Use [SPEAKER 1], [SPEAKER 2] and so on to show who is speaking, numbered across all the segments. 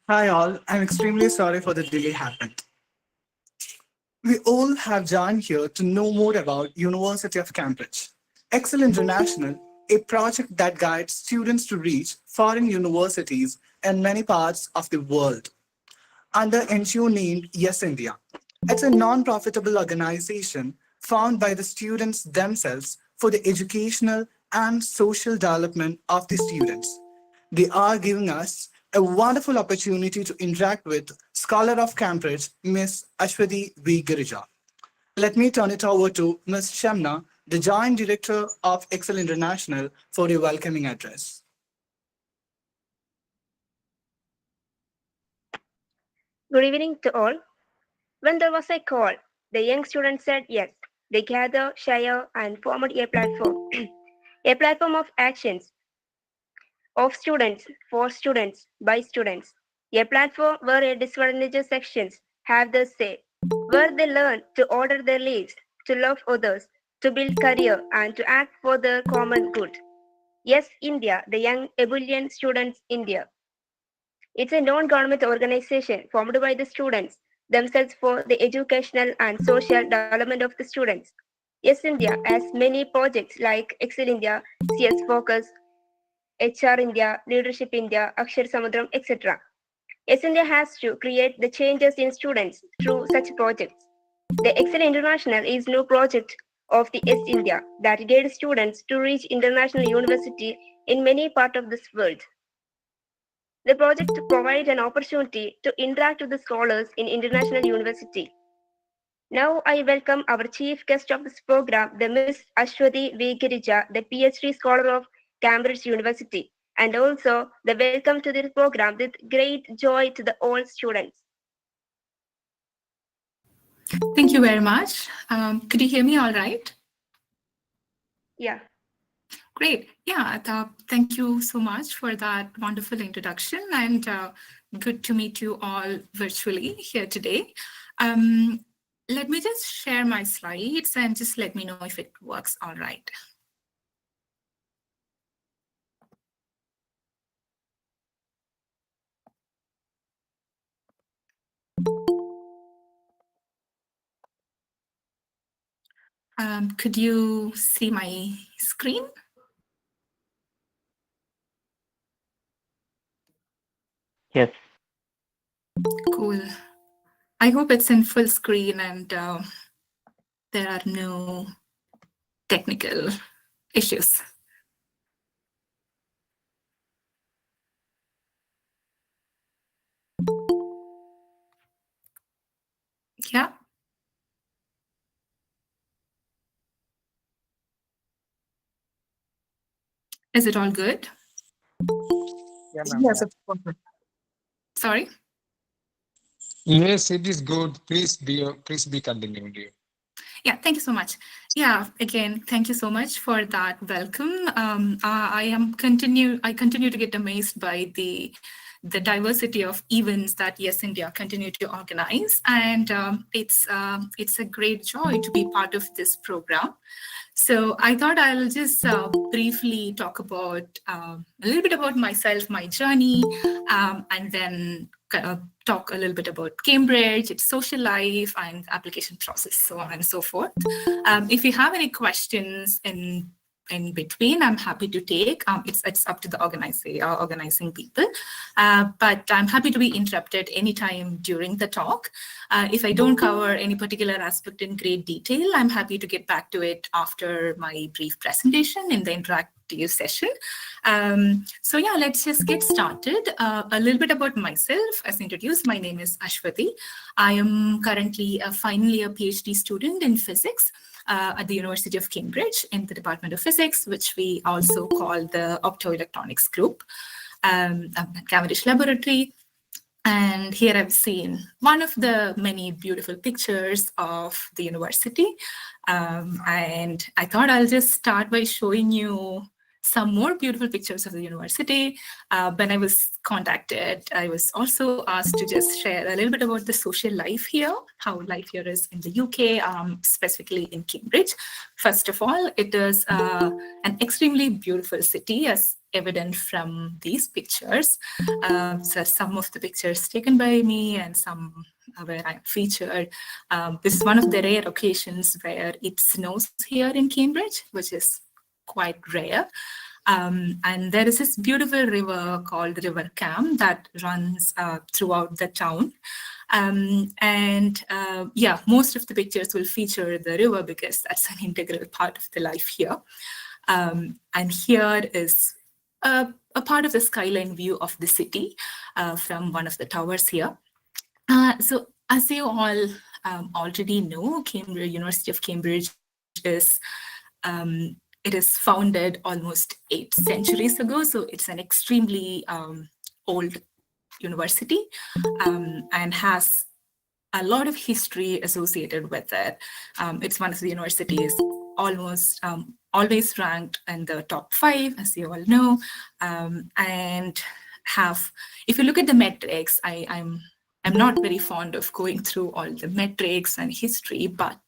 [SPEAKER 1] Hi all, I'm extremely sorry for the delay happened. We all have joined here to know more about University of Cambridge. Excel International, a project that guides students to reach foreign universities in many parts of the world. Under NGO named Yes India. It's a non-profitable organization founded by the students themselves for the educational and social development of the students. They are giving us a wonderful opportunity to interact with Scholar of Cambridge, Miss Aswathy V Girija. Let me turn it over to Ms. Shamna, the Joint Director of Excel International, for a welcoming address.
[SPEAKER 2] Good evening to all. When there was a call, the young students said yes. They gathered, shared, and formed a platform, a platform of actions of students, for students, by students, a platform where a disadvantaged sections have their say, where they learn to order their lives, to love others, to build career, and to act for the common good. Yes, India, the young ebullient students India. It's a non-government organization formed by the students themselves for the educational and social development of the students. Yes India has many projects like Excel India, CS Focus, HR India, Leadership India, Akshar Samudram, etc. Yes India has to create the changes in students through such projects. The Excel International is no project of the Yes India that guides students to reach international university in many parts of this world. The project provides an opportunity to interact with the scholars in international university. Now I welcome our chief guest of this program, the Miss Aswathy V Girija, the PhD scholar of Cambridge University, and also the welcome to this program with great joy to the all students.
[SPEAKER 3] Thank you very much. Could you hear me all right?
[SPEAKER 2] Yeah.
[SPEAKER 3] Great. Yeah, thank you so much for that wonderful introduction, and good to meet you all virtually here today. Let me just share my slides and just let me know if it works all right. Could you see my screen?
[SPEAKER 4] Yes.
[SPEAKER 3] Cool. I hope it's in full screen and there are no technical issues. Yeah. Is it all good?
[SPEAKER 4] Yeah, ma'am.
[SPEAKER 1] Yes,
[SPEAKER 4] Yeah.
[SPEAKER 1] it's perfect.
[SPEAKER 3] Sorry?
[SPEAKER 5] Yes, it is good. Please be continued.
[SPEAKER 3] Yeah, thank you so much. Yeah, again, thank you so much for that welcome. I continue to get amazed by the diversity of events that Yes India continue to organize, and it's a great joy to be part of this program. So I thought I'll just briefly talk about a little bit about myself, my journey, and then talk a little bit about Cambridge, its social life, and application process, so on and so forth. If you have any questions in between, I'm happy to take. It's up to the organizing people, but I'm happy to be interrupted anytime during the talk. If I don't cover any particular aspect in great detail, I'm happy to get back to it after my brief presentation in the interactive session. So yeah, let's just get started. A little bit about myself. As introduced, my name is Aswathy. I am currently a final year PhD student in physics at the University of Cambridge in the Department of Physics, which we also call the Optoelectronics Group, Cambridge Laboratory. And here I've seen one of the many beautiful pictures of the university. And I thought I'll just start by showing you some more beautiful pictures of the university. When I was contacted, I was also asked to just share a little bit about the social life here, how life here is in the UK, specifically in Cambridge. First of all, it is an extremely beautiful city, as evident from these pictures. So some of the pictures taken by me and some where I'm featured. This is one of the rare occasions where it snows here in Cambridge, which is quite rare. And there is this beautiful river called River Cam that runs throughout the town. Yeah, most of the pictures will feature the river because that's an integral part of the life here. And here is a part of the skyline view of the city from one of the towers here. So as you all already know, Cambridge, University of Cambridge is it is founded almost 8 centuries ago, so it's an extremely old university and has a lot of history associated with it. It's one of the universities almost always ranked in the top 5, as you all know, and have, if you look at the metrics, I'm not very fond of going through all the metrics and history, but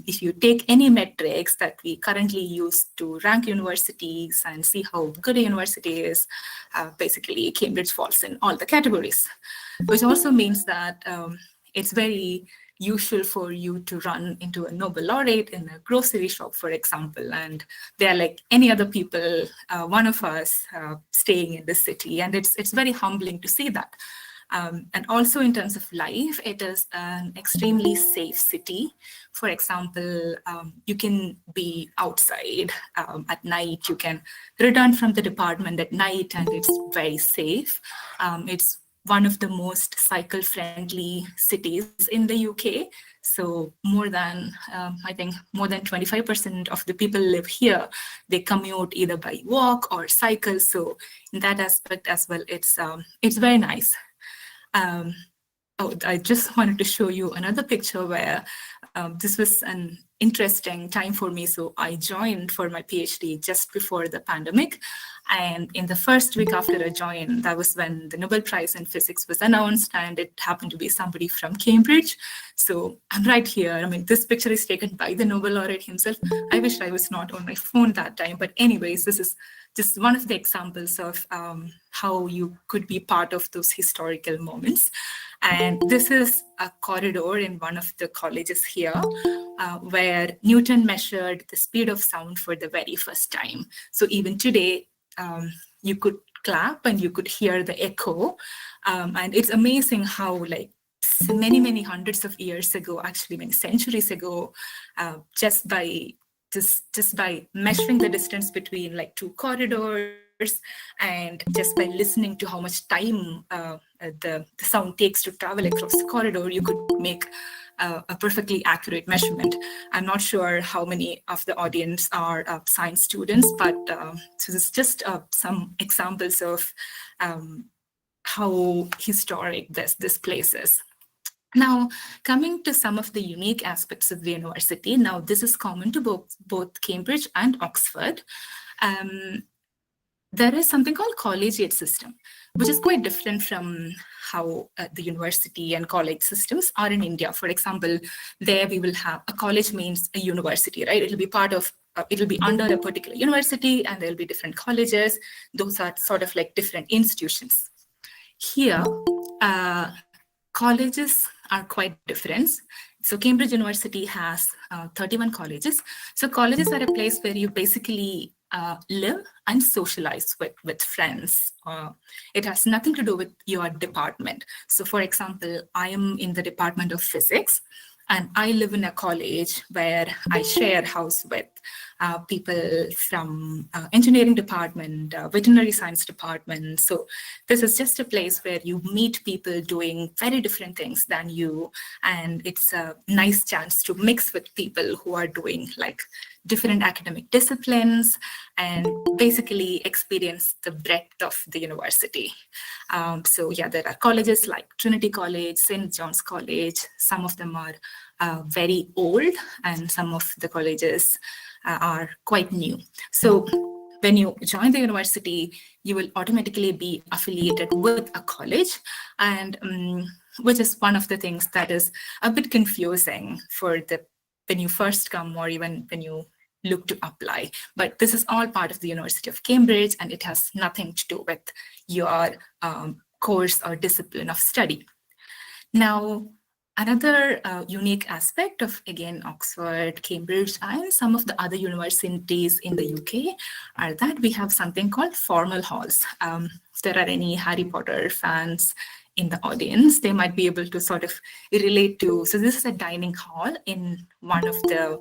[SPEAKER 3] if you take any metrics that we currently use to rank universities and see how good a university is, basically Cambridge falls in all the categories, which also means that it's very usual for you to run into a Nobel laureate in a grocery shop, for example, and they're like any other people, one of us staying in the city, and it's very humbling to see that. And also in terms of life, it is an extremely safe city. For example, you can be outside at night, you can return from the department at night, and it's very safe. It's one of the most cycle-friendly cities in the UK. So more than, I think, more than 25% of the people live here. They commute either by walk or cycle. So in that aspect as well, it's very nice. I just wanted to show you another picture where this was an interesting time for me. So I joined for my PhD just before the pandemic. And in the first week after I joined, that was when the Nobel Prize in Physics was announced, and it happened to be somebody from Cambridge. So I'm right here. I mean, this picture is taken by the Nobel laureate himself. I wish I was not on my phone that time. But anyways, this is just one of the examples of how you could be part of those historical moments. And this is a corridor in one of the colleges here where Newton measured the speed of sound for the very first time. So even today, you could clap and you could hear the echo. And it's amazing how, like, many hundreds of years ago, actually many centuries ago, just by measuring the distance between like 2 corridors and just by listening to how much time the sound takes to travel across the corridor, you could make a perfectly accurate measurement. I'm not sure how many of the audience are science students, but so this is just some examples of how historic this place is. Now, coming to some of the unique aspects of the university, now this is common to both Cambridge and Oxford. There is something called collegiate system, which is quite different from how the university and college systems are in India. For example, there we will have a college means a university, right? It'll be part of, it'll be under a particular university, and there'll be different colleges. Those are sort of like different institutions. Here, colleges are quite different. So Cambridge University has 31 colleges. So colleges are a place where you basically live and socialize with friends. It has nothing to do with your department. So for example, I am in the Department of Physics, and I live in a college where I share house with people from engineering department, veterinary science department. So this is just a place where you meet people doing very different things than you. And it's a nice chance to mix with people who are doing like different academic disciplines and basically experience the breadth of the university. So yeah, there are colleges like Trinity College, St. John's College. Some of them are very old, and some of the colleges are quite new. So when you join the university, you will automatically be affiliated with a college, and which is one of the things that is a bit confusing for when you first come, or even when you look to apply. But this is all part of the University of Cambridge, and it has nothing to do with your course or discipline of study. Now, another unique aspect of, again, Oxford, Cambridge, and some of the other universities in the UK are that we have something called formal halls. If there are any Harry Potter fans in the audience, they might be able to sort of relate to. So this is a dining hall in one of the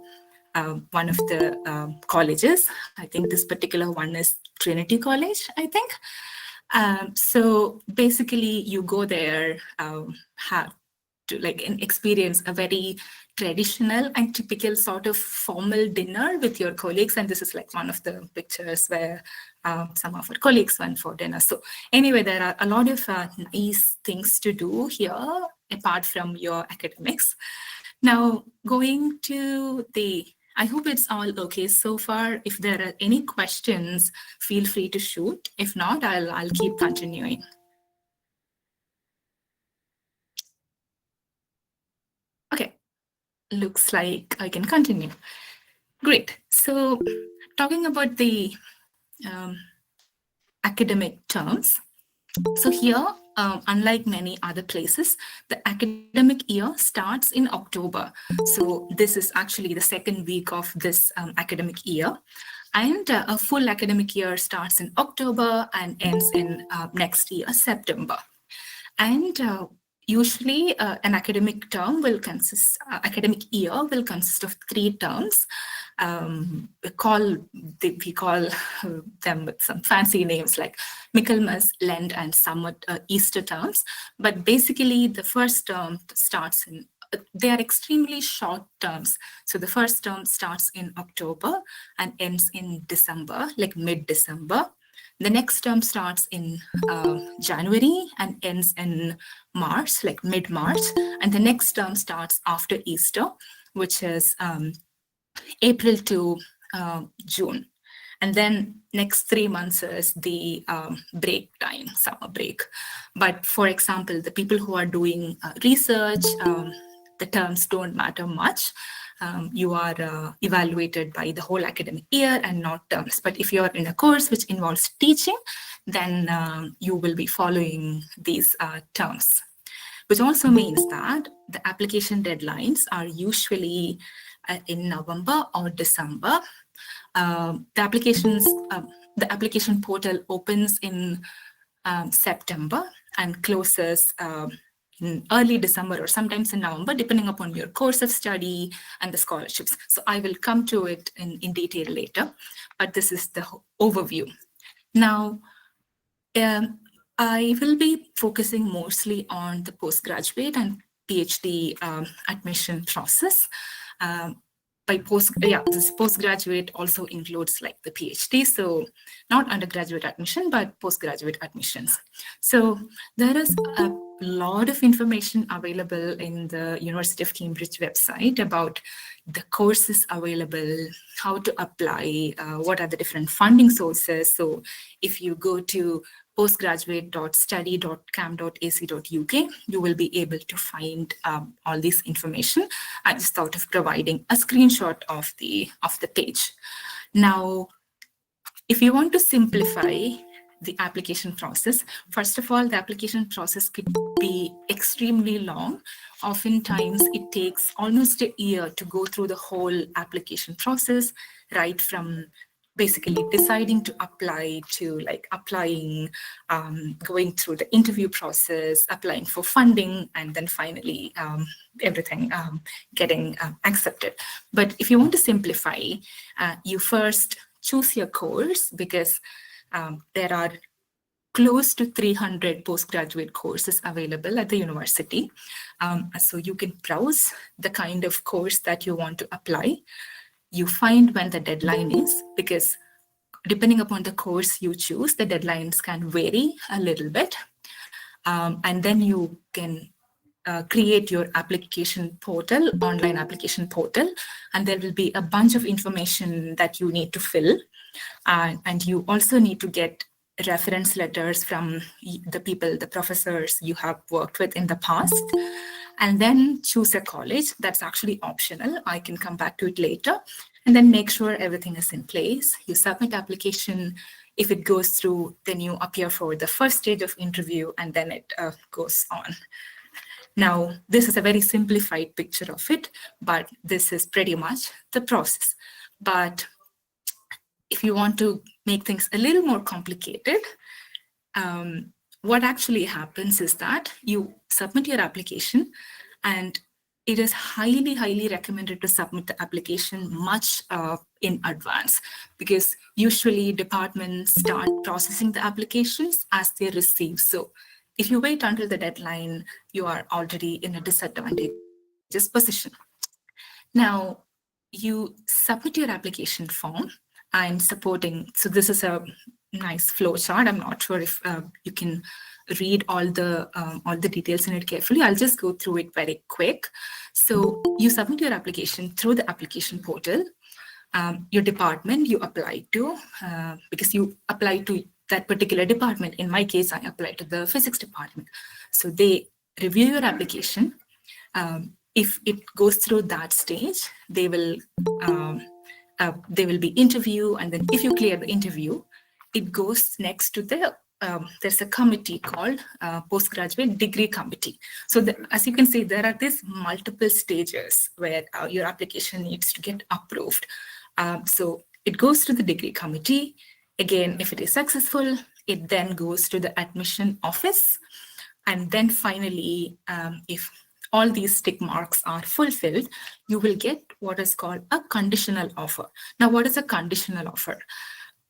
[SPEAKER 3] colleges. I think this particular one is Trinity College, I think. So basically, you go there, have to experience a very traditional and typical sort of formal dinner with your colleagues. And this is like one of the pictures where some of our colleagues went for dinner. So anyway, there are a lot of nice things to do here apart from your academics. Now, going to I hope it's all okay so far. If there are any questions, feel free to shoot. If not, I'll keep continuing. Okay, looks like I can continue. Great. So talking about the academic terms. So here, unlike many other places, the academic year starts in October. So this is actually the second week of this academic year. And a full academic year starts in October and ends in next year, September. And usually an academic term will consist, academic year will consist of 3 terms. We call them with some fancy names like Michaelmas, Lent, and somewhat Easter terms. But basically, the first term starts in, they are extremely short terms. So the first term starts in October and ends in December, like mid-December. The next term starts in January and ends in March, like mid-March. And the next term starts after Easter, which is April to June. And then next 3 months is the break time, summer break. But for example, the people who are doing research, the terms don't matter much. You are evaluated by the whole academic year and not terms. But if you're in a course which involves teaching, then you will be following these terms, which also means that the application deadlines are usually in November or December. The application portal opens in September and closes in early December or sometimes in November, depending upon your course of study and the scholarships. So I will come to it in detail later, but this is the overview. Now, I will be focusing mostly on the postgraduate and PhD admission process. This postgraduate also includes like the PhD, so not undergraduate admission, but postgraduate admissions. So there is a lot of information available in the University of Cambridge website about the courses available, how to apply, what are the different funding sources. So if you go to postgraduate.study.cam.ac.uk, you will be able to find all this information. I just thought of providing a screenshot of the page. Now, if you want to simplify the application process, first of all, the application process could be extremely long. Oftentimes, it takes almost a year to go through the whole application process, right from basically deciding to apply to like applying, going through the interview process, applying for funding, and then finally everything getting accepted. But if you want to simplify, you first choose your course, because there are close to 300 postgraduate courses available at the university. So you can browse the kind of course that you want to apply. You find when the deadline is, because depending upon the course you choose, the deadlines can vary a little bit. And then you can create your application portal, online application portal, and there will be a bunch of information that you need to fill. And you also need to get reference letters from the professors you have worked with in the past, and then choose a college. That's actually optional. I can come back to it later. and then make sure everything is in place. You submit application. If it goes through, then you appear for the first stage of interview, and then it goes on. Now, this is a very simplified picture of it, but this is pretty much the process. But if you want to make things a little more complicated, what actually happens is that you submit your application, and it is highly, highly recommended to submit the application much in advance, because usually departments start processing the applications as they receive. So if you wait until the deadline, you are already in a disadvantageous position. Now, you submit your application form. I'm supporting, so this is a nice flow chart. I'm not sure if you can read all the details in it carefully. I'll just go through it very quick. So you submit your application through the application portal. Your department you apply to, because you apply to that particular department. In my case, I applied to the physics department. So they review your application. If it goes through that stage, they will be interview, and then if you clear the interview, it goes next to the there's a committee called Postgraduate Degree Committee. So as you can see, there are these multiple stages where your application needs to get approved. So it goes to the degree committee. Again, if it is successful, it then goes to the admission office. And then finally, if all these tick marks are fulfilled, you will get what is called a conditional offer. Now, what is a conditional offer?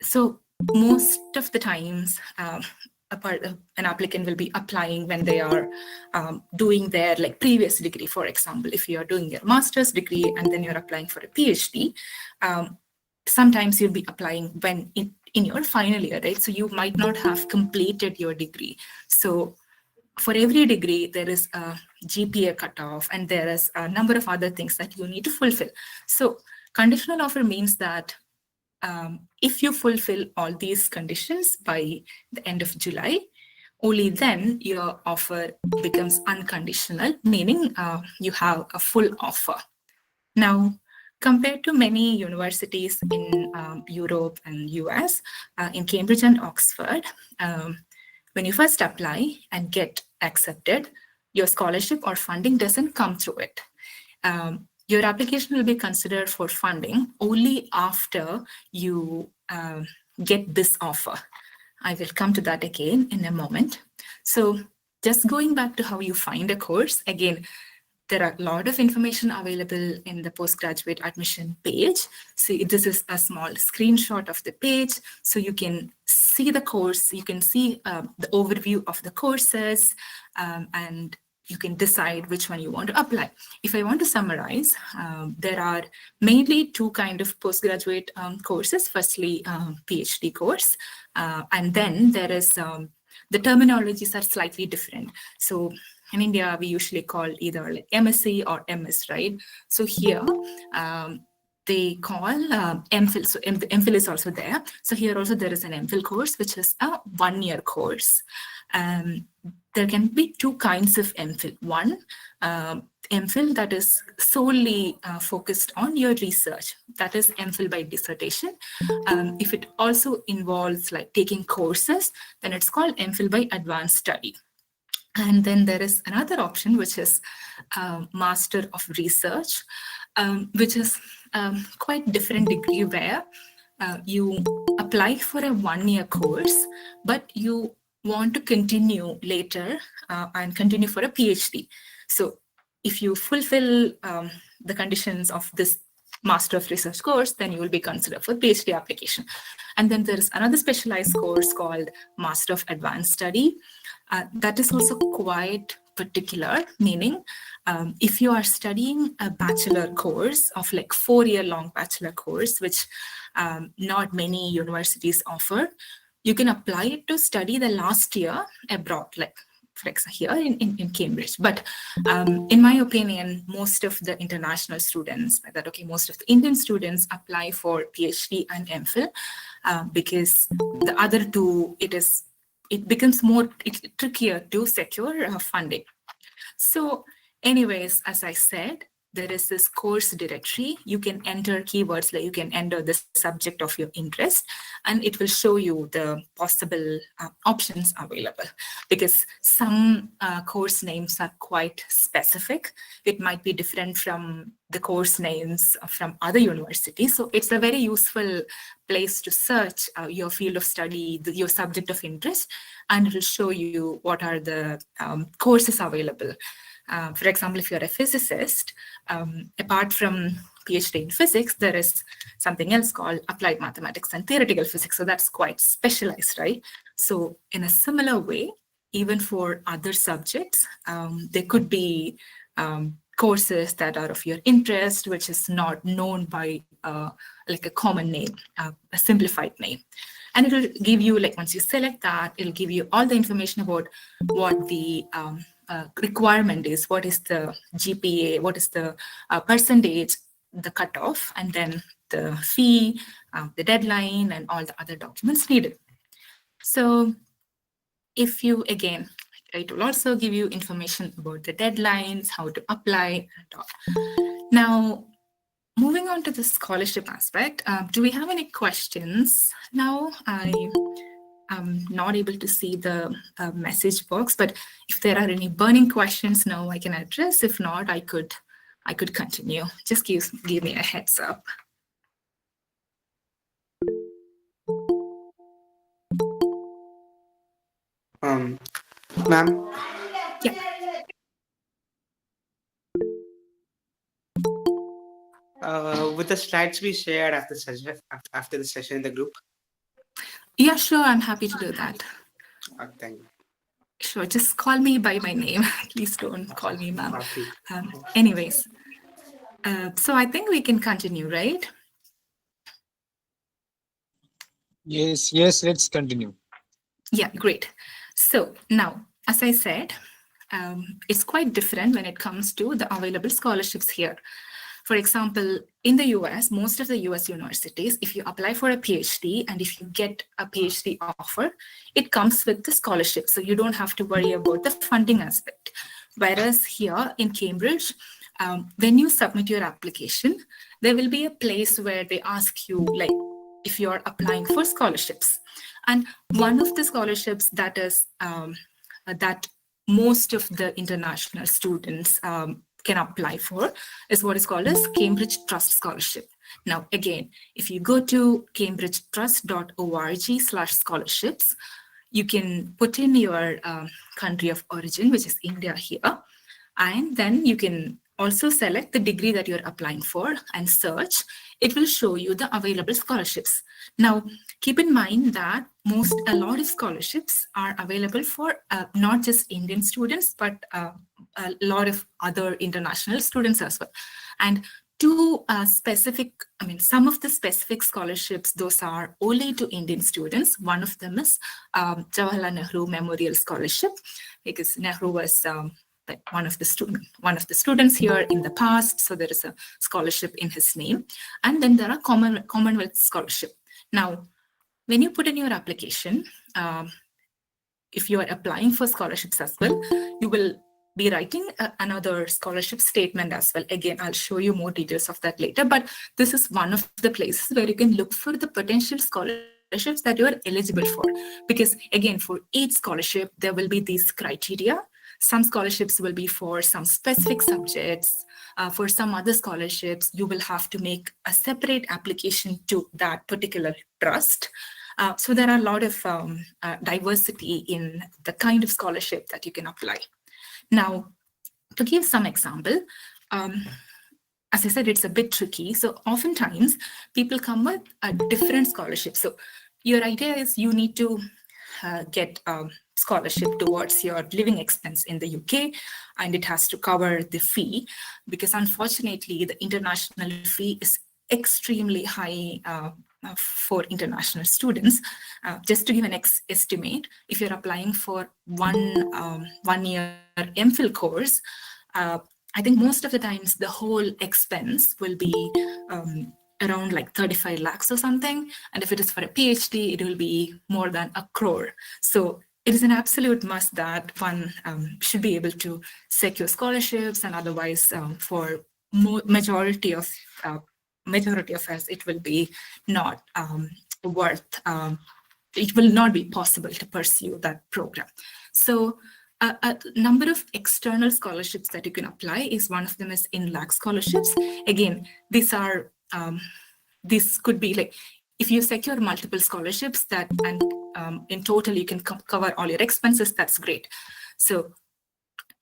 [SPEAKER 3] So most of the times, an applicant will be applying when they are doing their previous degree. For example, if you are doing your master's degree and then you're applying for a PhD, sometimes you'll be applying when in your final year, right? So you might not have completed your degree. So for every degree, there is a GPA cutoff, and there is a number of other things that you need to fulfill. So conditional offer means that if you fulfill all these conditions by the end of July, only then your offer becomes unconditional, meaning you have a full offer. Now, compared to many universities in Europe and US, in Cambridge and Oxford, when you first apply and get accepted, your scholarship or funding doesn't come through it. Your application will be considered for funding only after you get this offer. I will come to that again in a moment. So just going back to how you find a course, again, there are a lot of information available in the postgraduate admission page. See, this is a small screenshot of the page. So you can see the course, you can see the overview of the courses, and you can decide which one you want to apply. If I want to summarize, there are mainly two kinds of postgraduate courses. Firstly, PhD course, and then there is, the terminologies are slightly different. So in India, we usually call either MSc or MS, right? So here, they call MPhil. So the MPhil is also there. So here also there is an MPhil course, which is a one-year course. There can be two kinds of MPhil. One, MPhil that is solely focused on your research. That is MPhil by dissertation. If it also involves taking courses, then it's called MPhil by advanced study. And then there is another option, which is Master of Research, which is quite different degree, where you apply for a one-year course, but you want to continue later and continue for a PhD. So if you fulfill the conditions of this Master of Research course, then you will be considered for PhD application. And then there is another specialized course called Master of Advanced Study. That is also quite particular, meaning if you are studying a bachelor course of 4-year long bachelor course, which not many universities offer, you can apply it to study the last year abroad, for example, here in Cambridge. But in my opinion, most of the international students, most of the Indian students apply for PhD and MPhil because the other two, it becomes more trickier to secure funding. So anyways, as I said, there is this course directory. You can enter keywords, like you can enter the subject of your interest, and it will show you the possible options available. Because some course names are quite specific. It might be different from the course names from other universities. So it's a very useful place to search your field of study, your subject of interest, and it will show you what are the courses available. For example, if you're a physicist, apart from PhD in physics, there is something else called applied mathematics and theoretical physics. So that's quite specialized, right? So in a similar way, even for other subjects, there could be courses that are of your interest, which is not known by like a common name, a simplified name. And it will give you, like once you select that, it'll give you all the information about what the requirement is, what is the GPA, what is the percentage, the cutoff, and then the fee, the deadline, and all the other documents needed. So if you, again, it will also give you information about the deadlines, how to apply, and all. Now, moving on to the scholarship aspect, do we have any questions? Now, I'm not able to see the message box, but if there are any burning questions now, I can address. If not, I could continue. Just give me a heads up.
[SPEAKER 6] Ma'am.
[SPEAKER 3] Yeah.
[SPEAKER 6] Would the slides be shared after the session in the group?
[SPEAKER 3] Yeah, sure. I'm happy to do that.
[SPEAKER 6] Thank you.
[SPEAKER 3] Sure. Just call me by my name. Please don't call me ma'am. Anyways, so I think we can continue, right?
[SPEAKER 5] Yes, let's continue.
[SPEAKER 3] Yeah, great. So now, as I said, it's quite different when it comes to the available scholarships here. For example, in the US, most of the US universities, if you apply for a PhD and if you get a PhD offer, it comes with the scholarship. So you don't have to worry about the funding aspect. Whereas here in Cambridge, when you submit your application, there will be a place where they ask you, like, if you're applying for scholarships. And one of the scholarships that is that most of the international students can apply for is what is called as Cambridge Trust Scholarship. Now, again, if you go to cambridgetrust.org/scholarships, you can put in your country of origin, which is India here, and then you can also select the degree that you're applying for and search. It will show you the available scholarships. Now, keep in mind that a lot of scholarships are available for not just Indian students, but a lot of other international students as well. And some of the specific scholarships, those are only to Indian students. One of them is Jawaharlal Nehru Memorial Scholarship, because Nehru was one of the students here in the past, so there is a scholarship in his name. And then there are Commonwealth Scholarship. Now, when you put in your application, if you are applying for scholarships as well, you will be writing another scholarship statement as well. Again, I'll show you more details of that later, but this is one of the places where you can look for the potential scholarships that you are eligible for. Because again, for each scholarship, there will be these criteria. Some scholarships will be for some specific subjects. For some other scholarships, you will have to make a separate application to that particular trust. So there are a lot of diversity in the kind of scholarship that you can apply. Now, to give some example, as I said, it's a bit tricky. So oftentimes people come with a different scholarship. So your idea is you need to get a scholarship towards your living expense in the UK, and it has to cover the fee, because unfortunately the international fee is extremely high for international students. Just to give an estimate, if you're applying for one year MPhil course, I think most of the times the whole expense will be around like 35 lakhs or something. And if it is for a PhD, it will be more than 1 crore. So it is an absolute must that one should be able to secure scholarships, and otherwise for majority of us, it will be not worth. It will not be possible to pursue that program. So a number of external scholarships that you can apply is one of them is INLAC scholarships. Again, these are this could be like if you secure multiple scholarships that and in total you can cover all your expenses, that's great. So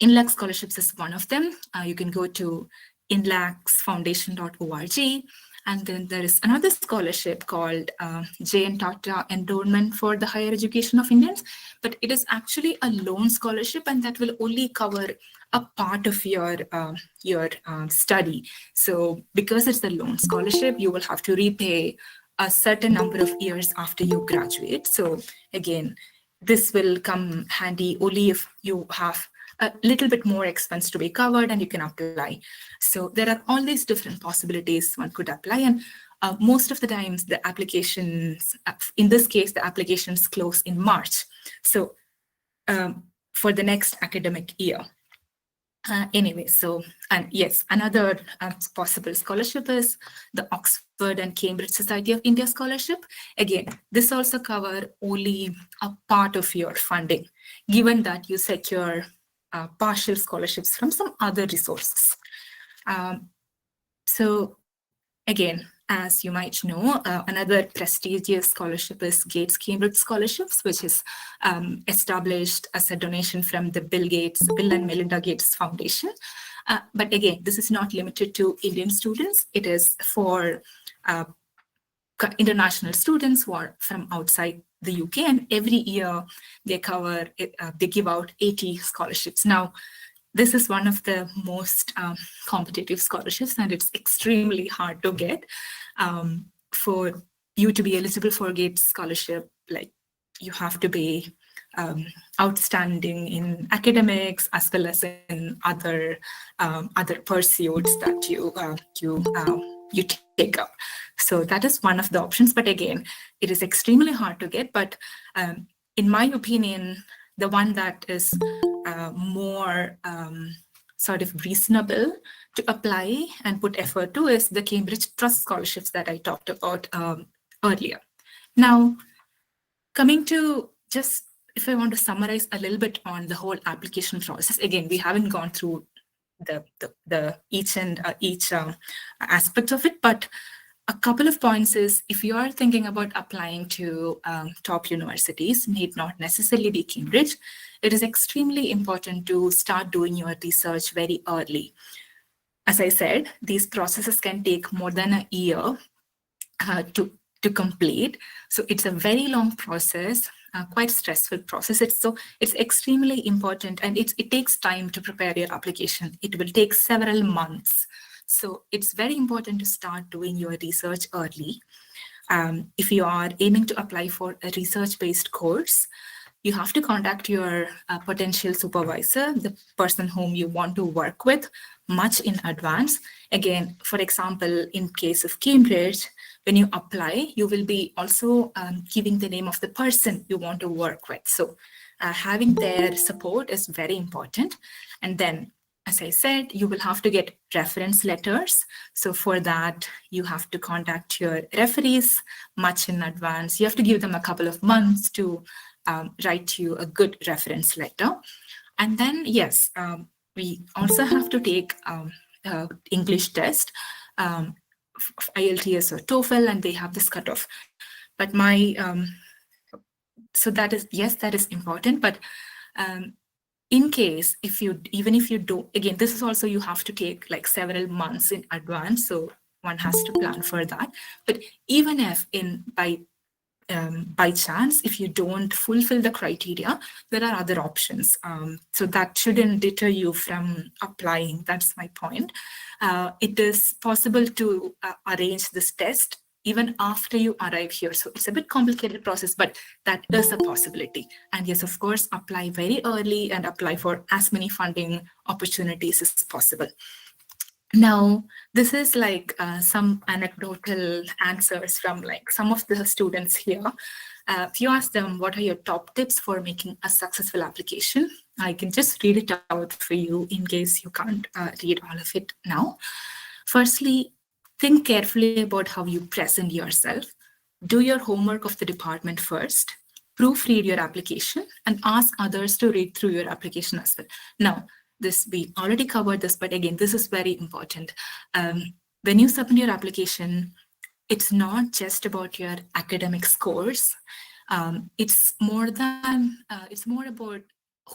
[SPEAKER 3] INLAC scholarships is one of them. You can go to inlacsfoundation.org. And then there is another scholarship called J.N. Tata Endowment for the Higher Education of Indians, but it is actually a loan scholarship, and that will only cover a part of your study. So because it's a loan scholarship, you will have to repay a certain number of years after you graduate. So again, this will come handy only if you have a little bit more expense to be covered and you can apply. So there are all these different possibilities one could apply, and most of the times the applications, in this case, the applications close in March. So for the next academic year. Anyway, so, and yes, another possible scholarship is the Oxford and Cambridge Society of India Scholarship. Again, this also covers only a part of your funding, given that you secure partial scholarships from some other resources. So again, as you might know, another prestigious scholarship is Gates Cambridge Scholarships, which is established as a donation from the Bill and Melinda Gates Foundation. But again, this is not limited to Indian students. It is for international students who are from outside the UK, and every year they give out 80 scholarships. Now, this is one of the most competitive scholarships, and it's extremely hard to get. For you to be eligible for Gates Scholarship, like you have to be outstanding in academics as well as in other pursuits that you take up. So that is one of the options. But again, it is extremely hard to get. But in my opinion, the one that is more sort of reasonable to apply and put effort to is the Cambridge Trust scholarships that I talked about earlier. Now, coming to just, if I want to summarize a little bit on the whole application process, again, we haven't gone through each aspect of it, but a couple of points is, if you are thinking about applying to top universities, need not necessarily be Cambridge, it is extremely important to start doing your research very early. As I said, these processes can take more than a year to complete. So it's a very long process, quite stressful process. It's extremely important, and it takes time to prepare your application. It will take several months. So it's very important to start doing your research early. If you are aiming to apply for a research-based course, you have to contact your potential supervisor, the person whom you want to work with, much in advance. Again, for example, in case of Cambridge, when you apply, you will be also giving the name of the person you want to work with. So having their support is very important. And then, as I said, you will have to get reference letters. So for that, you have to contact your referees much in advance. You have to give them a couple of months to write you a good reference letter. And then, yes, we also have to take English test, IELTS or TOEFL, and they have this cutoff. But so that is, yes, that is important. But in case, even if you don't, again, this is also, you have to take like several months in advance. So one has to plan for that. But even if by chance, if you don't fulfill the criteria, there are other options. So that shouldn't deter you from applying. That's my point. It is possible to arrange this test even after you arrive here. So it's a bit complicated process, but that is a possibility. And yes, of course, apply very early and apply for as many funding opportunities as possible. Now, this is like some anecdotal answers from like some of the students here. If you ask them, what are your top tips for making a successful application? I can just read it out for you in case you can't read all of it now. Firstly, think carefully about how you present yourself. Do your homework of the department first. Proofread your application and ask others to read through your application as well. Now, this we already covered this, but again, this is very important. When you submit your application, it's not just about your academic scores. It's more about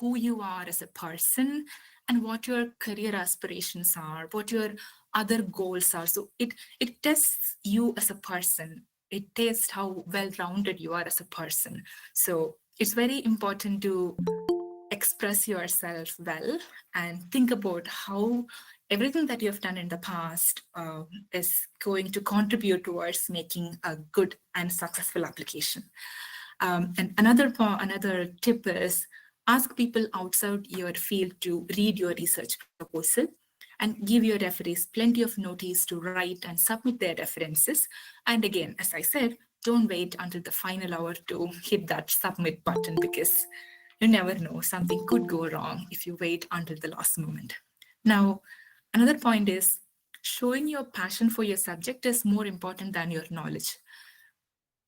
[SPEAKER 3] who you are as a person and what your career aspirations are, what your other goals are. So it tests you as a person. It tests how well-rounded you are as a person. So it's very important to express yourself well and think about how everything that you have done in the past is going to contribute towards making a good and successful application. And another tip is ask people outside your field to read your research proposal and give your referees plenty of notice to write and submit their references. And again, as I said, don't wait until the final hour to hit that submit button, because you never know, something could go wrong if you wait until the last moment. Now, another point is showing your passion for your subject is more important than your knowledge.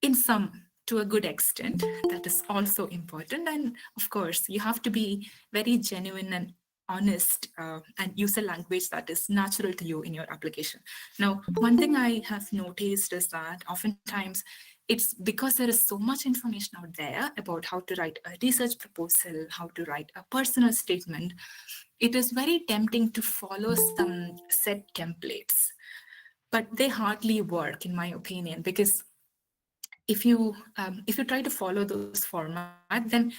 [SPEAKER 3] In some, to a good extent, that is also important. And of course, you have to be very genuine and honest and use a language that is natural to you in your application. Now, one thing I have noticed is that oftentimes it's because there is so much information out there about how to write a research proposal, how to write a personal statement. It is very tempting to follow some set templates, but they hardly work, in my opinion, because if you try to follow those format, then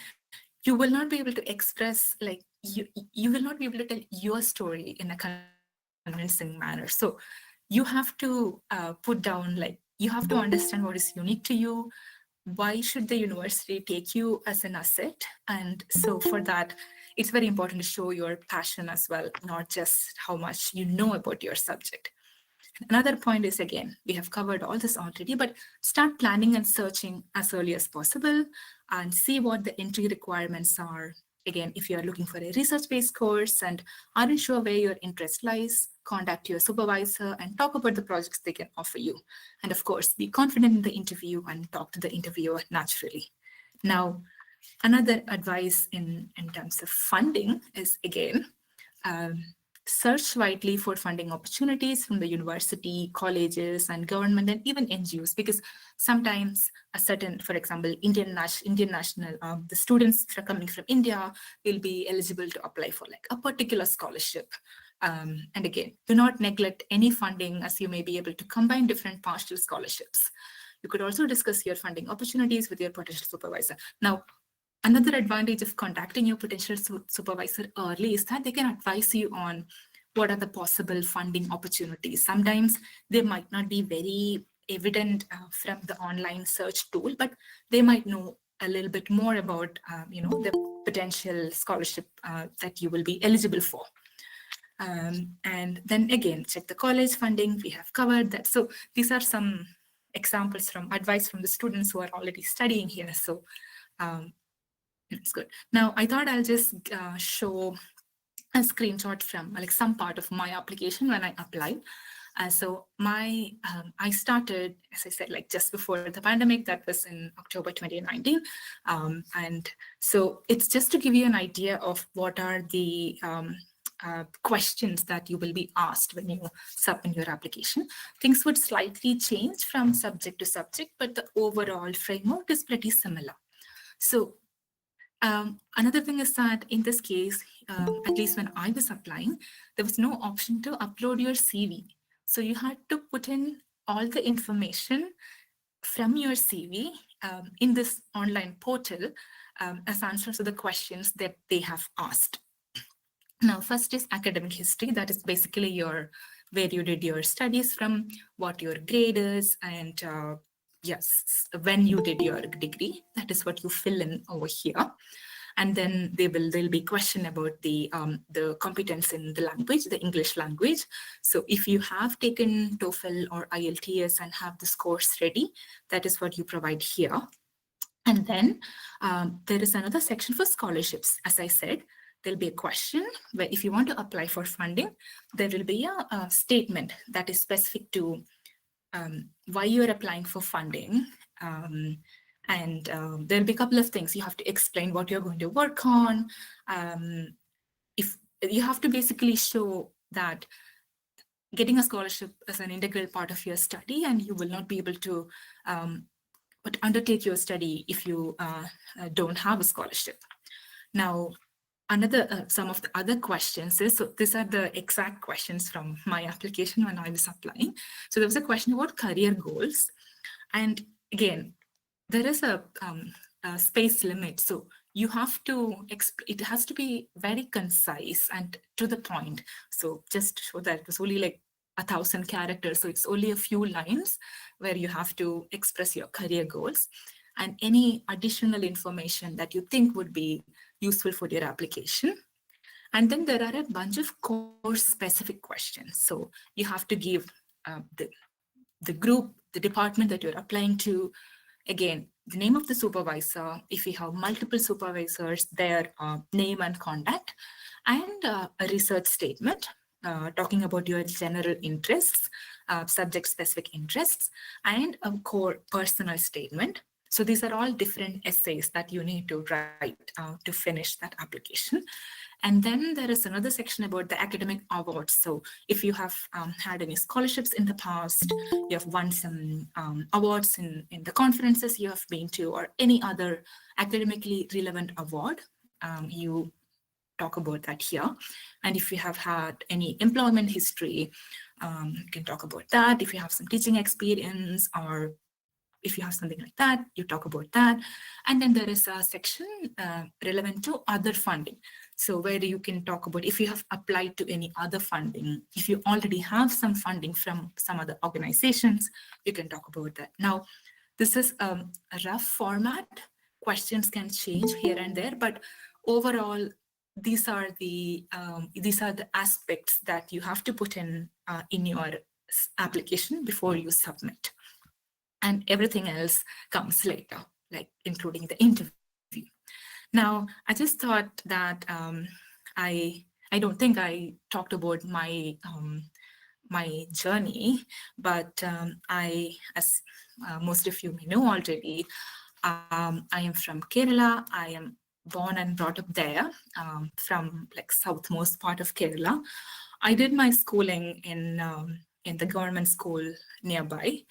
[SPEAKER 3] you will not be able to express, like you will not be able to tell your story in a convincing manner. So you have to put down, like, you have to understand what is unique to you. Why should the university take you as an asset? And so for that, it's very important to show your passion as well, not just how much you know about your subject. Another point is, again, we have covered all this already, but start planning and searching as early as possible and see what the entry requirements are. Again, if you are looking for a research-based course and aren't sure where your interest lies, contact your supervisor and talk about the projects they can offer you. And of course, be confident in the interview and talk to the interviewer naturally. Now, another advice in terms of funding is, again, search widely for funding opportunities from the university, colleges, and government, and even NGOs, because sometimes a certain, for example, Indian national, the students coming from India will be eligible to apply for like a particular scholarship. And again, do not neglect any funding, as you may be able to combine different partial scholarships. You could also discuss your funding opportunities with your potential supervisor. Now, another advantage of contacting your potential supervisor early is that they can advise you on what are the possible funding opportunities. Sometimes they might not be very evident from the online search tool, but they might know a little bit more about the potential scholarship that you will be eligible for. And then again, check the college funding. We have covered that. So these are some examples from advice from the students who are already studying here. So it's good. Now, I thought I'll just show a screenshot from like some part of my application when I applied. So I started, as I said, like just before the pandemic. That was in October 2019. And so it's just to give you an idea of what are the questions that you will be asked when you submit your application. Things would slightly change from subject to subject, but the overall framework is pretty similar. So another thing is that in this case, at least when I was applying, there was no option to upload your CV. So you had to put in all the information from your CV in this online portal as answers to the questions that they have asked. Now, first is academic history. That is basically where you did your studies from, what your grade is, and yes, when you did your degree. That is what you fill in over here. And then there'll be question about the competence in the language, the English language. So if you have taken TOEFL or IELTS and have the scores ready, that is what you provide here. And then there is another section for scholarships. As I said, there'll be a question where if you want to apply for funding, there will be a statement that is specific to why you're applying for funding. There'll be a couple of things. You have to explain what you're going to work on. If you have to basically show that getting a scholarship is an integral part of your study, and you will not be able to undertake your study if you don't have a scholarship. Now, some of the other questions is, so these are the exact questions from my application when I was applying. So there was a question about career goals. And again, there is a space limit. So you have to, it has to be very concise and to the point. So just to show that it was only like 1,000 characters. So it's only a few lines where you have to express your career goals and any additional information that you think would be useful for your application. And then there are a bunch of course-specific questions. So you have to give the group, the department that you're applying to, again, the name of the supervisor, if you have multiple supervisors, their name and contact, and a research statement talking about your general interests, subject-specific interests, and a core personal statement. So these are all different essays that you need to write to finish that application. And then there is another section about the academic awards. So if you have had any scholarships in the past, you have won some awards in the conferences you have been to, or any other academically relevant award, you talk about that here. And if you have had any employment history, you can talk about that. If you have some teaching experience, or if you have something like that, you talk about that. And then there is a section relevant to other funding. So where you can talk about if you have applied to any other funding, if you already have some funding from some other organizations, you can talk about that. Now, this is a rough format. Questions can change here and there, but overall, these are the aspects that you have to put in your application before you submit. And everything else comes later, like including the interview. Now, I just thought that I don't think I talked about my my journey, but as most of you may know already, I am from Kerala. I am born and brought up there, from like southmost part of Kerala. I did my schooling in the government school nearby.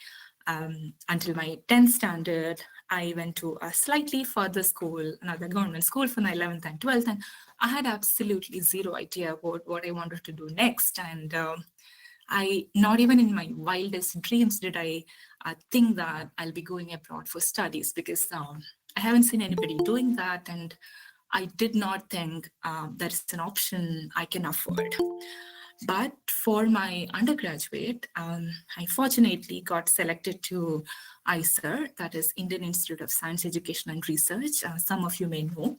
[SPEAKER 3] Until my 10th standard, I went to a slightly further school, another government school for my 11th and 12th, and I had absolutely zero idea about what I wanted to do next. And not even in my wildest dreams did I think that I'll be going abroad for studies, because I haven't seen anybody doing that, and I did not think that is an option I can afford. But for my undergraduate, I fortunately got selected to ISER, that is Indian Institute of Science Education and Research. Some of you may know.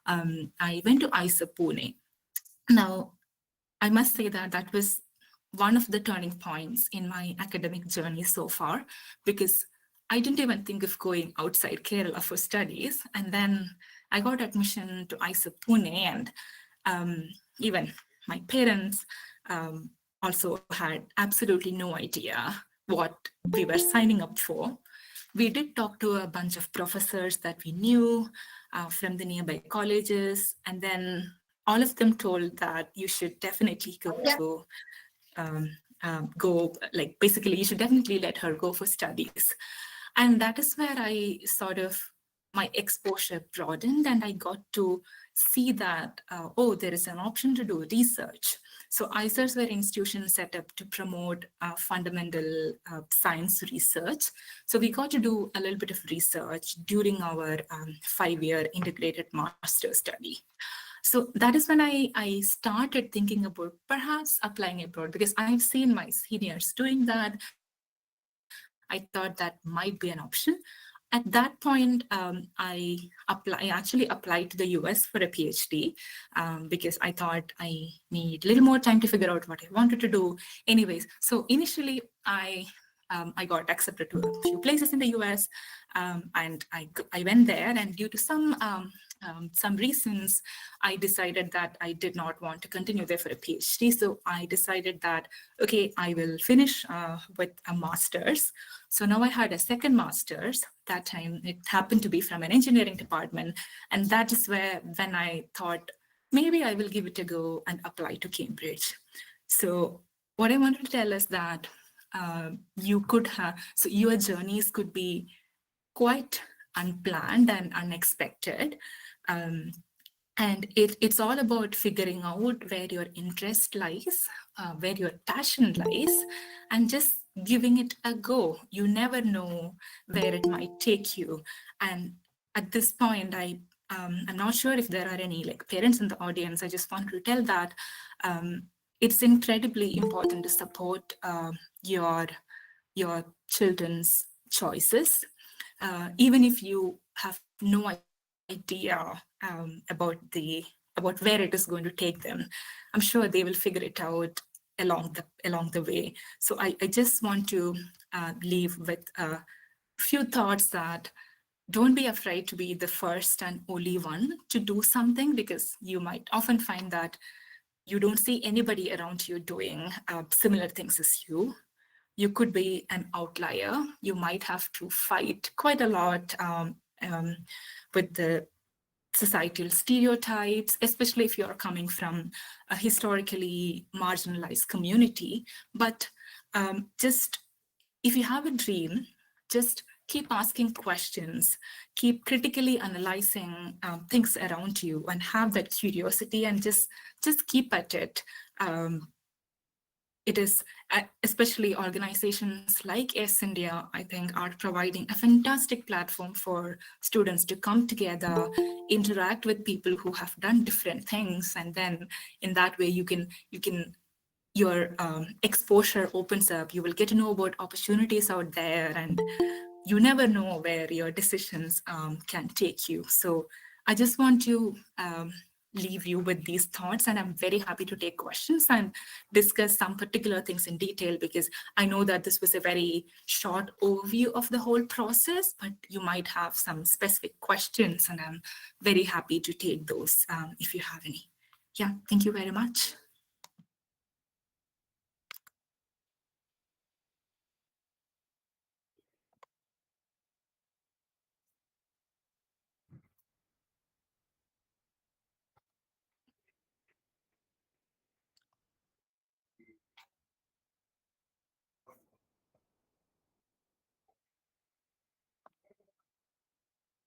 [SPEAKER 3] I went to ISER Pune. Now, I must say that that was one of the turning points in my academic journey so far, because I didn't even think of going outside Kerala for studies. And then I got admission to ISER Pune, and even my parents also had absolutely no idea what we were signing up for. We did talk to a bunch of professors that we knew from the nearby colleges, and then all of them told that you should definitely basically you should definitely let her go for studies. And that is where I sort of, my exposure broadened, and I got to see that, there is an option to do research. So ISERs were institutions set up to promote fundamental science research. So we got to do a little bit of research during our 5-year integrated master's study. So that is when I started thinking about perhaps applying abroad, because I've seen my seniors doing that. I thought that might be an option. At that point, I actually applied to the US for a PhD because I thought I need a little more time to figure out what I wanted to do. Anyways, so initially I got accepted to a few places in the US, and I went there, and due to some reasons, I decided that I did not want to continue there for a PhD. So I decided that, okay, I will finish with a master's. So now I had a second master's. That time it happened to be from an engineering department. And that is when I thought, maybe I will give it a go and apply to Cambridge. So what I wanted to tell is that you could have, so your journeys could be quite unplanned and unexpected. And it's all about figuring out where your interest lies, where your passion lies, and just giving it a go. You never know where it might take you. And at this point, I'm not sure if there are any like parents in the audience. I just want to tell that it's incredibly important to support your children's choices, even if you have no idea about where it is going to take them. I'm sure they will figure it out along the way. So I just want to leave with a few thoughts that don't be afraid to be the first and only one to do something, because you might often find that you don't see anybody around you doing similar things as you. You could be an outlier. You might have to fight quite a lot with the societal stereotypes, especially if you're coming from a historically marginalized community. But just if you have a dream, just keep asking questions, keep critically analyzing things around you, and have that curiosity, and just keep at it. It is, especially organizations like Yes India, I think, are providing a fantastic platform for students to come together, interact with people who have done different things, and then in that way your exposure opens up. You will get to know about opportunities out there, and you never know where your decisions can take you. So I just want to leave you with these thoughts, and I'm very happy to take questions and discuss some particular things in detail, because I know that this was a very short overview of the whole process, but you might have some specific questions, and I'm very happy to take those if you have any. Yeah, thank you very much.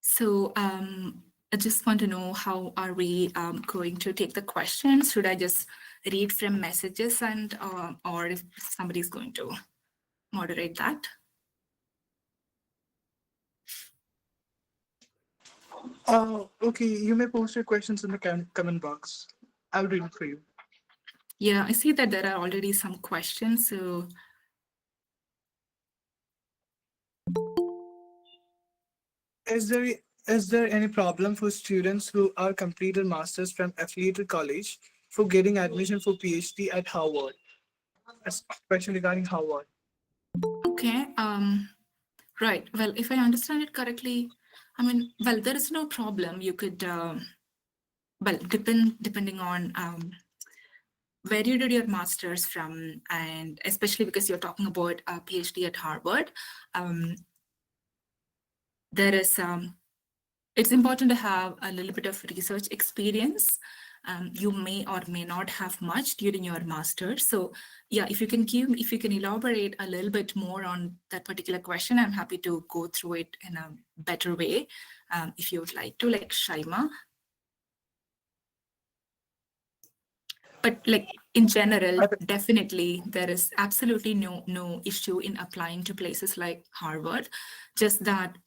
[SPEAKER 3] So I just want to know, how are we going to take the questions? Should I just read from messages, and or if somebody's going to moderate that?
[SPEAKER 1] Okay, you may post your questions in the comment box. I'll read it for you.
[SPEAKER 3] Yeah, I see that there are already some questions. So
[SPEAKER 1] Is there any problem for students who are completed masters from affiliated college for getting admission for PhD at Harvard, especially regarding Harvard?
[SPEAKER 3] okay, right. Well, if I understand it correctly, I mean, well, there is no problem. You could, well, depending on where you did your master's from, and especially because you're talking about a PhD at Harvard, there is it's important to have a little bit of research experience. You may or may not have much during your master's. So yeah, if you can elaborate a little bit more on that particular question, I'm happy to go through it in a better way. If you would like to, like Shaima. But like in general, definitely there is absolutely no issue in applying to places like Harvard. Just that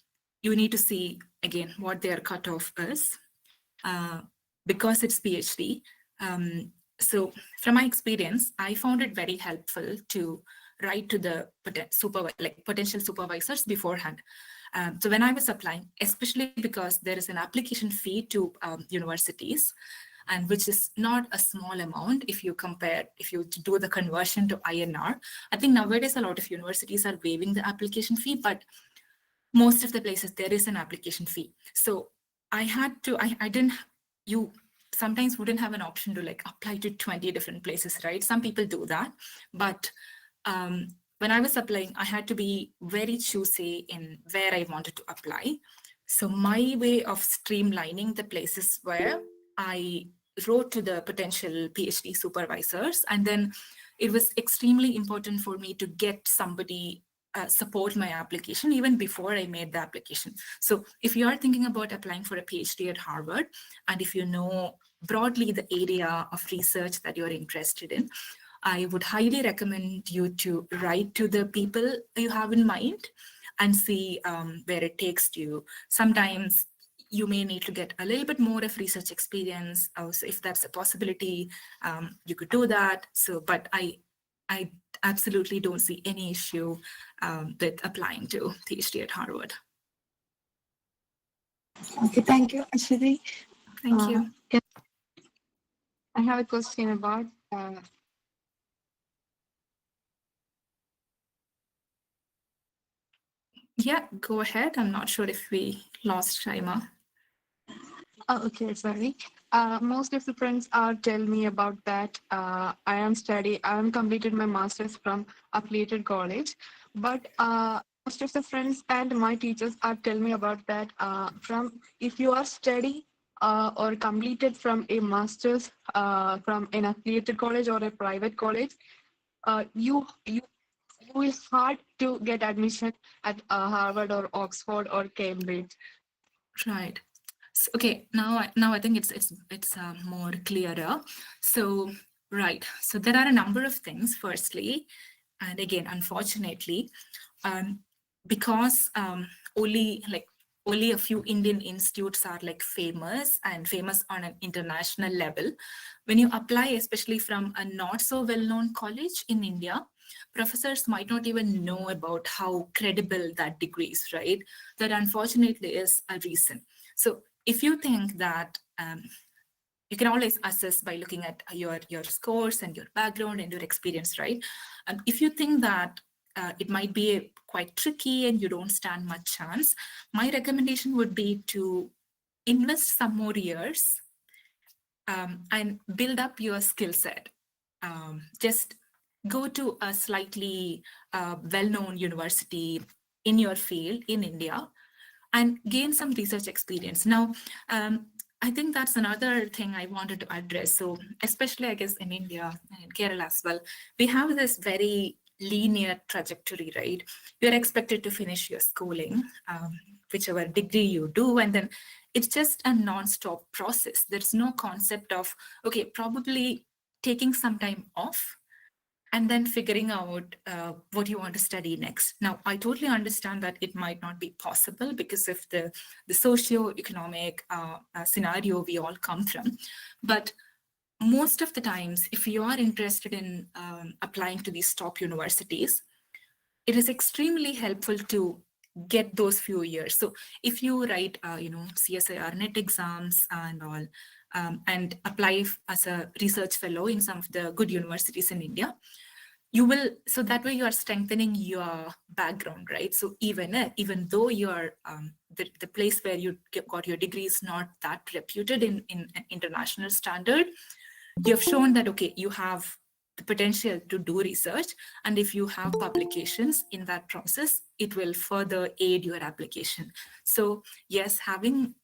[SPEAKER 3] you need to see again what their cutoff is, because it's PhD. So from my experience, I found it very helpful to write to the potential supervisors beforehand. So when I was applying, especially because there is an application fee to universities, and which is not a small amount if you do the conversion to INR. I think nowadays a lot of universities are waiving the application fee, but most of the places there is an application fee. So I had to, I didn't, you sometimes wouldn't have an option to like apply to 20 different places, right? Some people do that, but when I was applying, I had to be very choosy in where I wanted to apply. So my way of streamlining the places where I wrote to the potential PhD supervisors, and then it was extremely important for me to get somebody support my application even before I made the application. So if you are thinking about applying for a PhD at Harvard, and if you know broadly the area of research that you're interested in, I would highly recommend you to write to the people you have in mind and see where it takes you. Sometimes you may need to get a little bit more of research experience. So if that's a possibility, you could do that. So, but I absolutely don't see any issue with applying to PhD at Harvard.
[SPEAKER 7] Okay, thank you, Aswathy.
[SPEAKER 3] Thank you.
[SPEAKER 7] I have a question about
[SPEAKER 3] Yeah, go ahead. I'm not sure if we lost Shaima.
[SPEAKER 7] Oh, okay, sorry. Most of the friends are telling me about that. I am completed my master's from affiliated college, but most of the friends and my teachers are telling me about that. From if you are study or completed from a master's from an affiliated college or a private college, you will hard to get admission at Harvard or Oxford or Cambridge.
[SPEAKER 3] Right. So, okay. Now I think it's more clearer. So right. So there are a number of things. Firstly, and again, unfortunately, because only a few Indian institutes are like famous on an international level. When you apply, especially from a not so well-known college in India, professors might not even know about how credible that degree is, right? That unfortunately is a reason. So if you think that you can always assess by looking at your scores and your background and your experience, right? If you think that it might be quite tricky and you don't stand much chance, my recommendation would be to invest some more years and build up your skill set. Just go to a slightly well-known university in your field in India and gain some research experience. Now, I think that's another thing I wanted to address. So especially, I guess, in India and in Kerala as well, we have this very linear trajectory, right? You're expected to finish your schooling, whichever degree you do, and then it's just a non-stop process. There's no concept of, okay, probably taking some time off and then figuring out what you want to study next. Now, I totally understand that it might not be possible because of the socio-economic scenario we all come from. But most of the times, if you are interested in applying to these top universities, it is extremely helpful to get those few years. So if you write, CSIR net exams and all, and apply as a research fellow in some of the good universities in India, you will, so that way you are strengthening your background, right? So even though you're the place where you got your degree is not that reputed in an international standard, you have shown that, okay, you have the potential to do research, and if you have publications in that process, it will further aid your application. So yes, having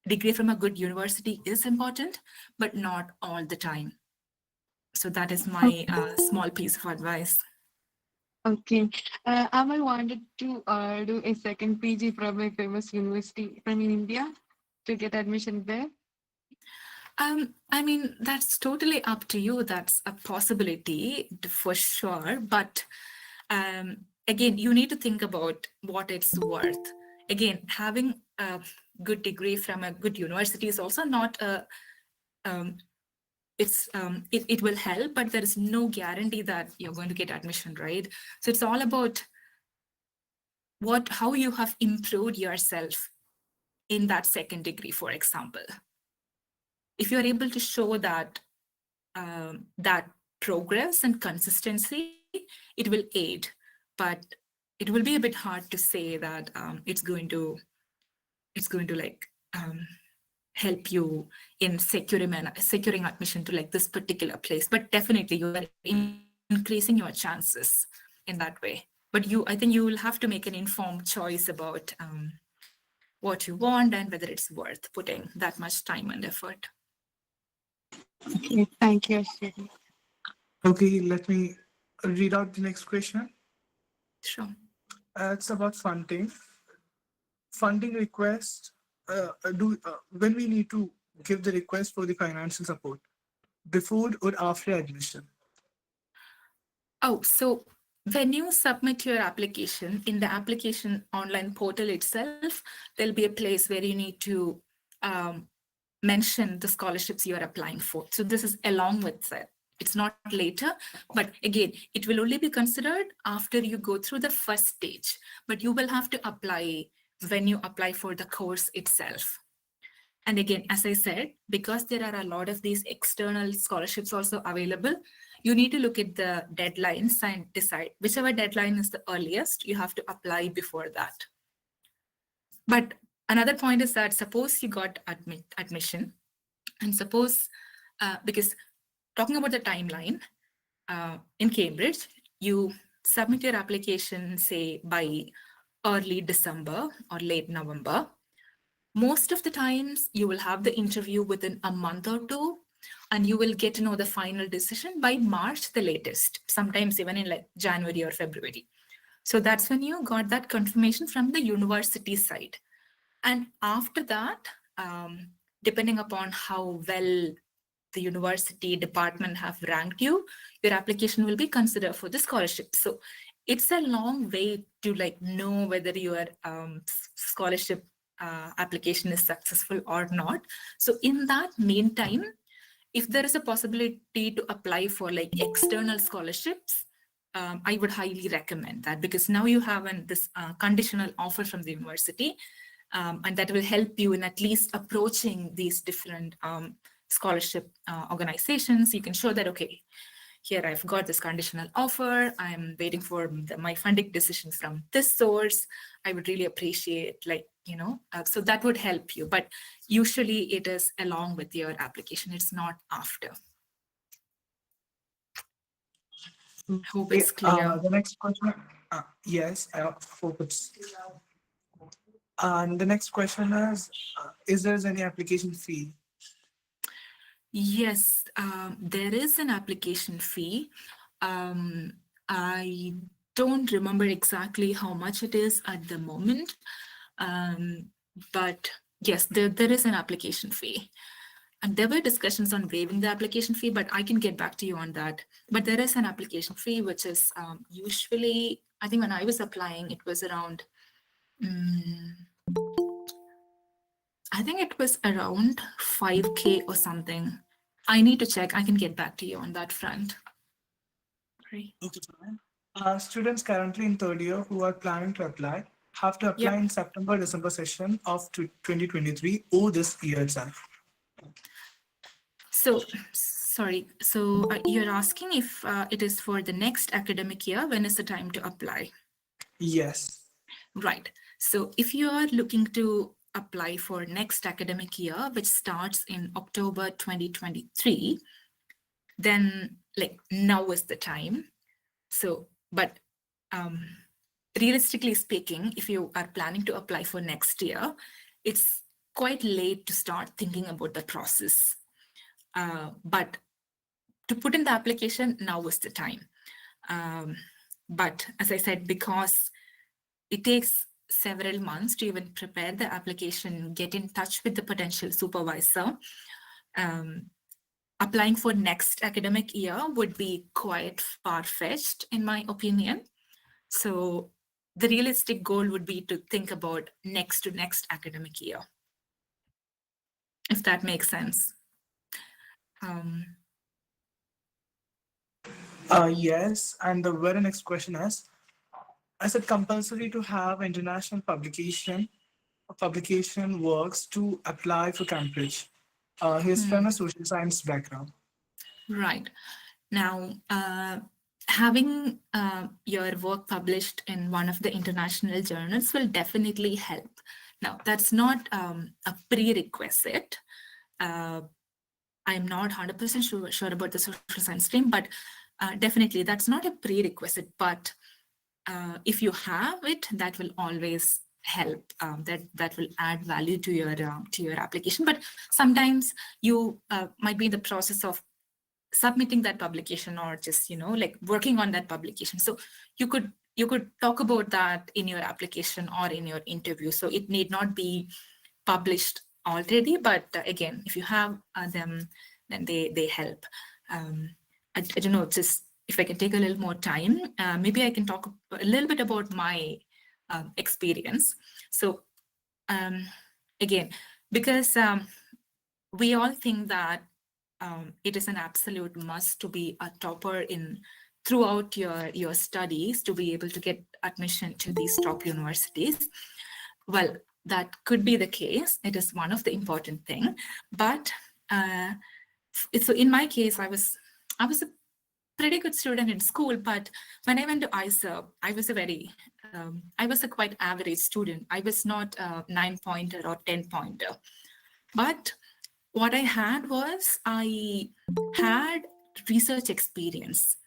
[SPEAKER 3] degree from a good university is important, but not all the time. So that is my small piece of advice.
[SPEAKER 7] Okay. I wanted to do a second PG from a famous university from India to get admission there.
[SPEAKER 3] I mean, that's totally up to you. That's a possibility for sure. But again, you need to think about what it's worth. Again, having good degree from a good university is also not a it will help, but there is no guarantee that you're going to get admission, right? So it's all about how you have improved yourself in that second degree, for example. If you're able to show that that progress and consistency, it will aid. But it will be a bit hard to say that it's going to like help you in securing admission to like this particular place. But definitely you are increasing your chances in that way. But I think you will have to make an informed choice about what you want and whether it's worth putting that much time and effort.
[SPEAKER 7] Okay, thank you, Ashwini.
[SPEAKER 1] Okay, let me read out the next question.
[SPEAKER 3] Sure.
[SPEAKER 1] It's about funding. Funding request. When we need to give the request for the financial support, before or after admission?
[SPEAKER 3] Oh, so when you submit your application in the application online portal itself, there'll be a place where you need to mention the scholarships you are applying for. So this is along with that. It's not later, but again, it will only be considered after you go through the first stage. But you will have to apply when you apply for the course itself. And again, as I said, because there are a lot of these external scholarships also available, you need to look at the deadlines and decide whichever deadline is the earliest, you have to apply before that. But another point is that suppose you got admission, and suppose, because talking about the timeline, in Cambridge, you submit your application, say, by early December or late November. Most of the times you will have the interview within a month or two, and you will get to know the final decision by March, the latest, sometimes even in like January or February. So that's when you got that confirmation from the university side. And after that, depending upon how well the university department have ranked you, your application will be considered for the scholarship. So it's a long way to like know whether your scholarship application is successful or not. So in that meantime, if there is a possibility to apply for like external scholarships, I would highly recommend that, because now you have this conditional offer from the university, and that will help you in at least approaching these different scholarship organizations. You can show that, okay, here I've got this conditional offer, I'm waiting for my funding decision from this source. I would really appreciate, like, so that would help you. But usually it is along with your application, it's not after. Hope it's clear.
[SPEAKER 1] The next question. Yes, I hope it's. And the next question is there any application fee?
[SPEAKER 3] Yes, there is an application fee. I don't remember exactly how much it is at the moment, but yes, there is an application fee. And there were discussions on waiving the application fee, but I can get back to you on that. But there is an application fee, which is usually, I think when I was applying, it was around, I think it was around 5K or something. I need to check. I can get back to you on that front. Right.
[SPEAKER 1] Students currently in third year who are planning to apply have to apply in September-December session of 2023 or this year itself.
[SPEAKER 3] So, sorry. So you're asking if it is for the next academic year, when is the time to apply?
[SPEAKER 1] Yes.
[SPEAKER 3] Right. So if you are looking to apply for next academic year, which starts in October 2023, then like now is the time. So, but realistically speaking, if you are planning to apply for next year, it's quite late to start thinking about the process. But to put in the application, now is the time. But as I said, because it takes several months to even prepare the application, get in touch with the potential supervisor, applying for next academic year would be quite far-fetched, in my opinion. So the realistic goal would be to think about next to next academic year, if that makes sense.
[SPEAKER 1] Yes, and the very next question is, I said compulsory to have international publication works to apply for Cambridge. He's from a social science background.
[SPEAKER 3] Right. Now, having your work published in one of the international journals will definitely help. Now, that's not a prerequisite. I'm not 100% sure about the social science stream, but definitely that's not a prerequisite. But if you have it, that will always help. That will add value to your application. But sometimes you might be in the process of submitting that publication or just like working on that publication. So you could talk about that in your application or in your interview. So it need not be published already, but again, if you have them, then they help. I don't know, just if I can take a little more time, maybe I can talk a little bit about my experience. So again, because we all think that it is an absolute must to be a topper in throughout your studies to be able to get admission to these top universities. Well, that could be the case. It is one of the important thing, but so in my case, I was a pretty good student in school, but when I went to ISERB, I was a quite average student. I was not a 9-pointer or 10-pointer, but what I had was I had research experience.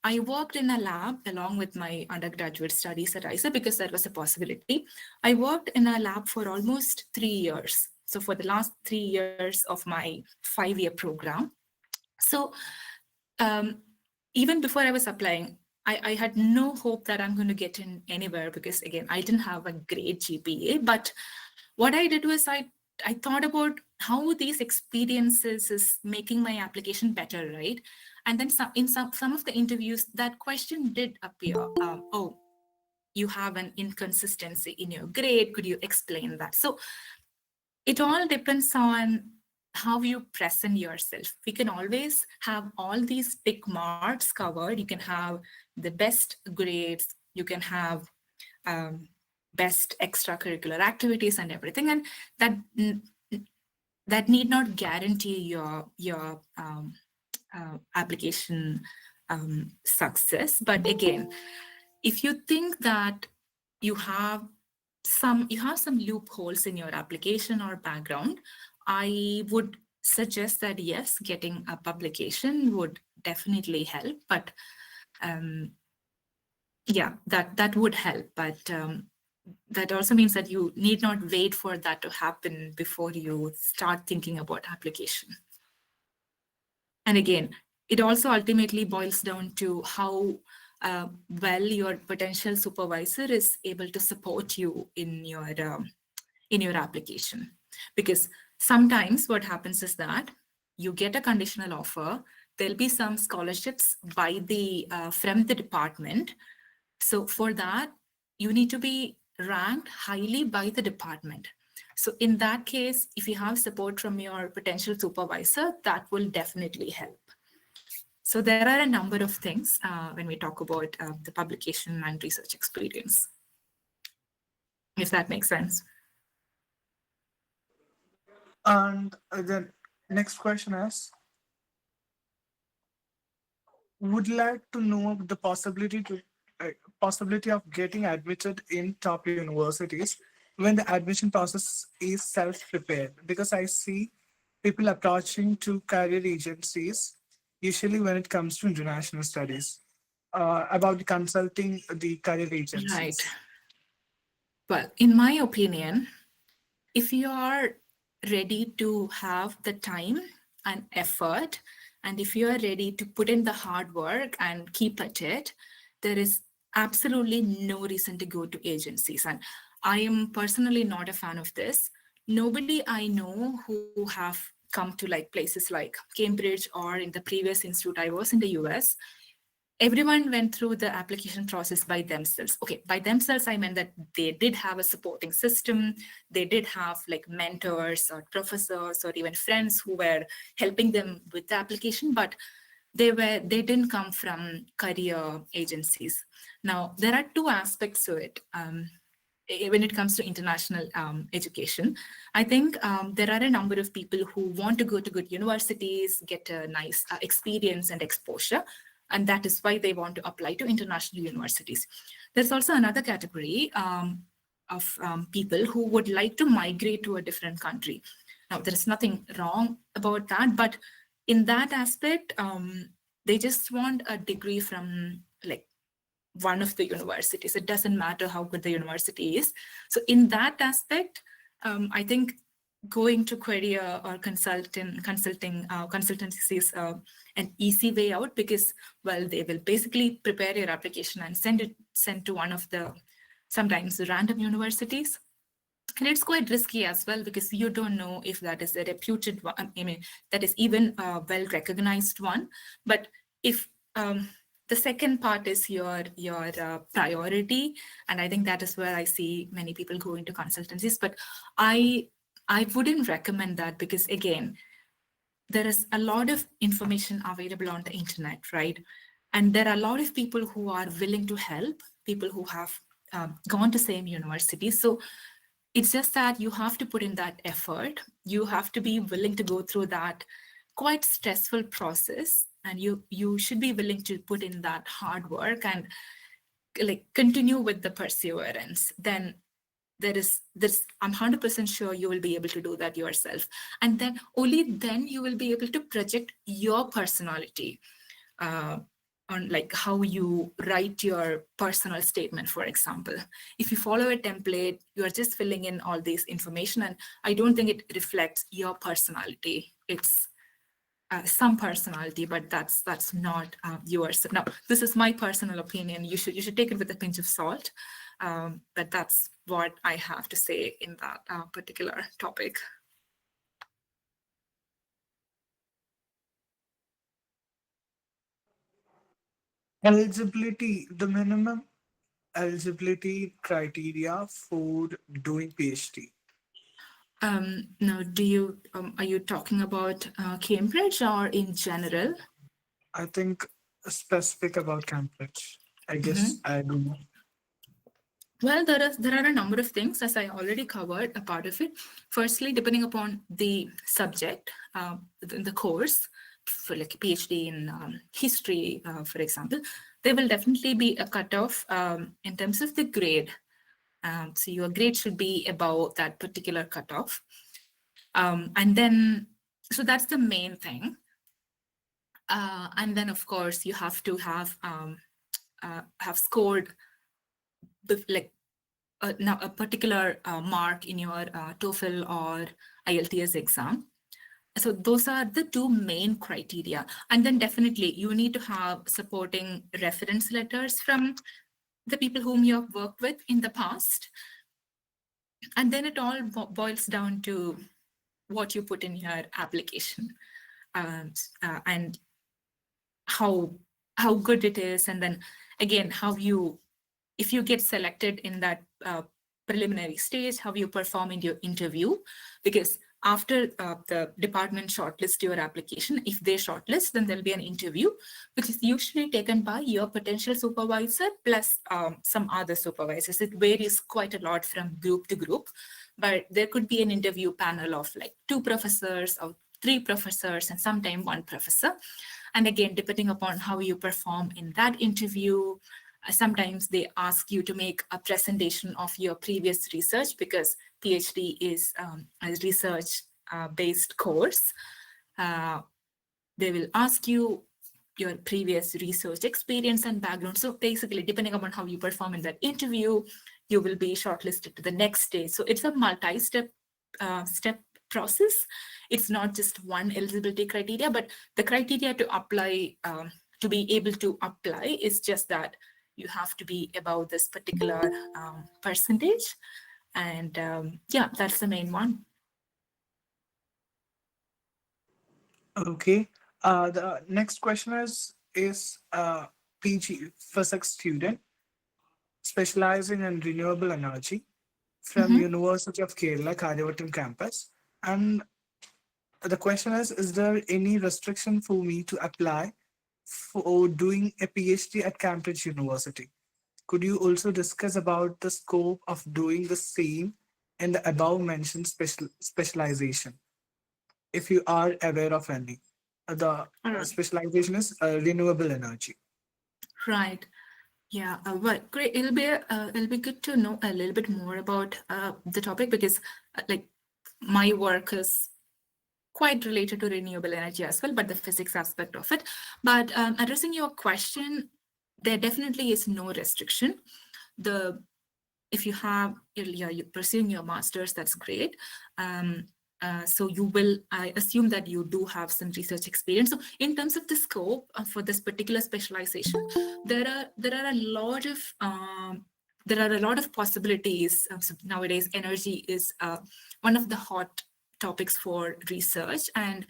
[SPEAKER 3] I worked in a lab along with my undergraduate studies at ISERB because that was a possibility. I worked in a lab for almost 3 years. So for the last 3 years of my 5-year program. So even before I was applying, I had no hope that I'm going to get in anywhere because, again, I didn't have a great GPA. But what I did was I thought about how these experiences is making my application better, right? And then in some of the interviews, that question did appear. Oh, you have an inconsistency in your grade. Could you explain that? So it all depends on how you present yourself. We can always have all these big marks covered. You can have the best grades. You can have best extracurricular activities and everything, and that need not guarantee your application success. But again, if you think that you have some loopholes in your application or background, I would suggest that yes, getting a publication would definitely help. But yeah, that would help. But that also means that you need not wait for that to happen before you start thinking about application. And again, it also ultimately boils down to how well your potential supervisor is able to support you in your application. Because sometimes what happens is that you get a conditional offer, there'll be some scholarships by from the department. So for that, you need to be ranked highly by the department. So in that case, if you have support from your potential supervisor, that will definitely help. So there are a number of things when we talk about the publication and research experience, if that makes sense.
[SPEAKER 1] And the next question is, would like to know the possibility of getting admitted in top universities when the admission process is self-prepared, because I see people approaching to career agencies usually when it comes to international studies about consulting the career agencies.
[SPEAKER 3] Right. Well, in my opinion, if you are ready to have the time and effort, and if you are ready to put in the hard work and keep at it, there is absolutely no reason to go to agencies. And I am personally not a fan of this. Nobody I know who have come to like places like Cambridge or in the previous institute I was in the US, everyone went through the application process by themselves. Okay, by themselves, I meant that they did have a supporting system. They did have like mentors or professors or even friends who were helping them with the application. But they didn't come from career agencies. Now there are two aspects to it. When it comes to international education, I think there are a number of people who want to go to good universities, get a nice experience and exposure, and that is why they want to apply to international universities. There's also another category of people who would like to migrate to a different country. Now, there's nothing wrong about that, but in that aspect, they just want a degree from like one of the universities. It doesn't matter how good the university is. So in that aspect, I think going to career or consultancy is an easy way out, because, well, they will basically prepare your application and send to one of the sometimes random universities. And it's quite risky as well, because you don't know if that is a reputed one, I mean, that is even a well-recognized one. But if the second part is your priority, and I think that is where I see many people go into consultancies. But I wouldn't recommend that, because again, there is a lot of information available on the internet, right? And there are a lot of people who are willing to help, people who have gone to same university. So it's just that you have to put in that effort. You have to be willing to go through that quite stressful process, and you should be willing to put in that hard work and like continue with the perseverance. Then I'm 100% sure you will be able to do that yourself, and then only then you will be able to project your personality on like how you write your personal statement. For example, if you follow a template, you are just filling in all this information, and I don't think it reflects your personality. It's some personality, but that's not yours. Now, this is my personal opinion. You should take it with a pinch of salt, but that's what I have to say in that particular topic.
[SPEAKER 1] Eligibility, the minimum eligibility criteria for doing PhD.
[SPEAKER 3] Now, are you talking about Cambridge or in general?
[SPEAKER 1] I think specific about Cambridge. I guess I don't know.
[SPEAKER 3] Well, there are a number of things, as I already covered a part of it. Firstly, depending upon the subject, the course, for like a PhD in history, for example, there will definitely be a cutoff in terms of the grade. So your grade should be above that particular cutoff. And then, so that's the main thing. And then, of course, you have to have scored like now a particular mark in your TOEFL or IELTS exam. So those are the two main criteria. And then definitely you need to have supporting reference letters from the people whom you have worked with in the past. And then it all boils down to what you put in your application and how good it is. And then again, if you get selected in that preliminary stage, how you perform in your interview, because after the department shortlist your application, if they shortlist, then there'll be an interview, which is usually taken by your potential supervisor plus some other supervisors. It varies quite a lot from group to group, but there could be an interview panel of like 2 professors or 3 professors and sometimes 1 professor. And again, depending upon how you perform in that interview, sometimes they ask you to make a presentation of your previous research, because PhD is a research-based course. They will ask you your previous research experience and background. So basically, depending upon how you perform in that interview, you will be shortlisted to the next stage. So it's a multi-step process. It's not just one eligibility criteria, but the criteria to apply, to be able to apply, is just that you have to be above this particular percentage. And yeah, that's the main one.
[SPEAKER 1] Okay. The next question is PG physics student specializing in renewable energy from University of Kerala, Karyavattam campus. And the question is there any restriction for me to apply for doing a PhD at Cambridge University. Could you also discuss about the scope of doing the same in the above mentioned specialization, if you are aware of any? The specialization is renewable energy.
[SPEAKER 3] Right. Yeah, well, great. It'll be good to know a little bit more about the topic because, like, my work is quite related to renewable energy as well, but the physics aspect of it. But addressing your question, there definitely is no restriction. If you have, you're pursuing your master's, that's great. So you will, I assume that you do have some research experience. So in terms of the scope for this particular specialization, there are a lot of possibilities. So nowadays, energy is one of the hot topics for research, and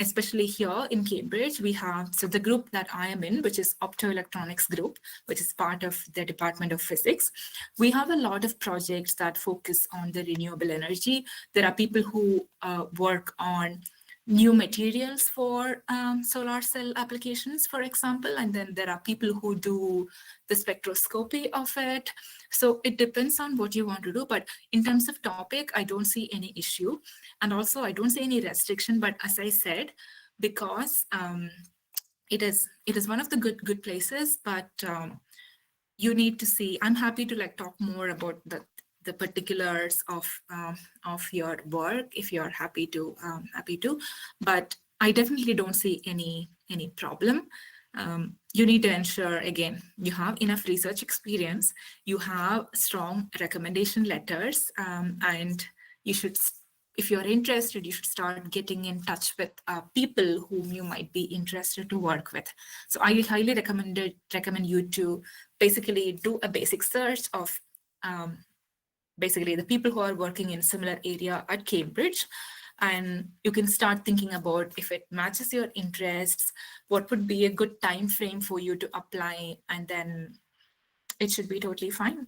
[SPEAKER 3] especially here in Cambridge, we have, so the group that I am in, which is optoelectronics group, which is part of the Department of Physics. We have a lot of projects that focus on the renewable energy. There are people who work on new materials for solar cell applications, for example, and then there are people who do the spectroscopy of it. So it depends on what you want to do, but in terms of topic, I don't see any issue. And also I don't see any restriction, but as I said, because it is one of the good places, but you need to see, I'm happy to like talk more about the particulars of your work if you're happy to, but I definitely don't see any problem. You need to ensure, again, you have enough research experience, you have strong recommendation letters, and you should, if you're interested, you should start getting in touch with people whom you might be interested to work with. So I highly recommend you to basically do a basic search of basically the people who are working in similar area at Cambridge, and you can start thinking about if it matches your interests, what would be a good time frame for you to apply, and then it should be totally fine.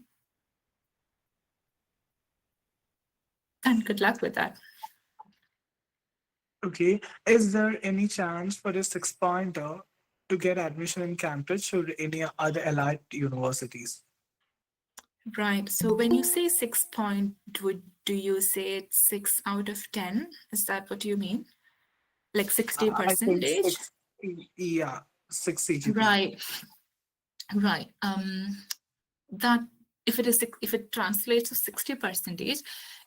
[SPEAKER 3] And good luck with that.
[SPEAKER 1] Okay. Is there any chance for a 6-pointer to get admission in Cambridge or any other allied universities?
[SPEAKER 3] Right. So when you say 6 point, do you say it's 6 out of 10? Is that what you mean? Like 60
[SPEAKER 1] I think
[SPEAKER 3] percentage?
[SPEAKER 1] 6, yeah, 6 CGP.
[SPEAKER 3] Right. Right. That if it translates to 60 percentage,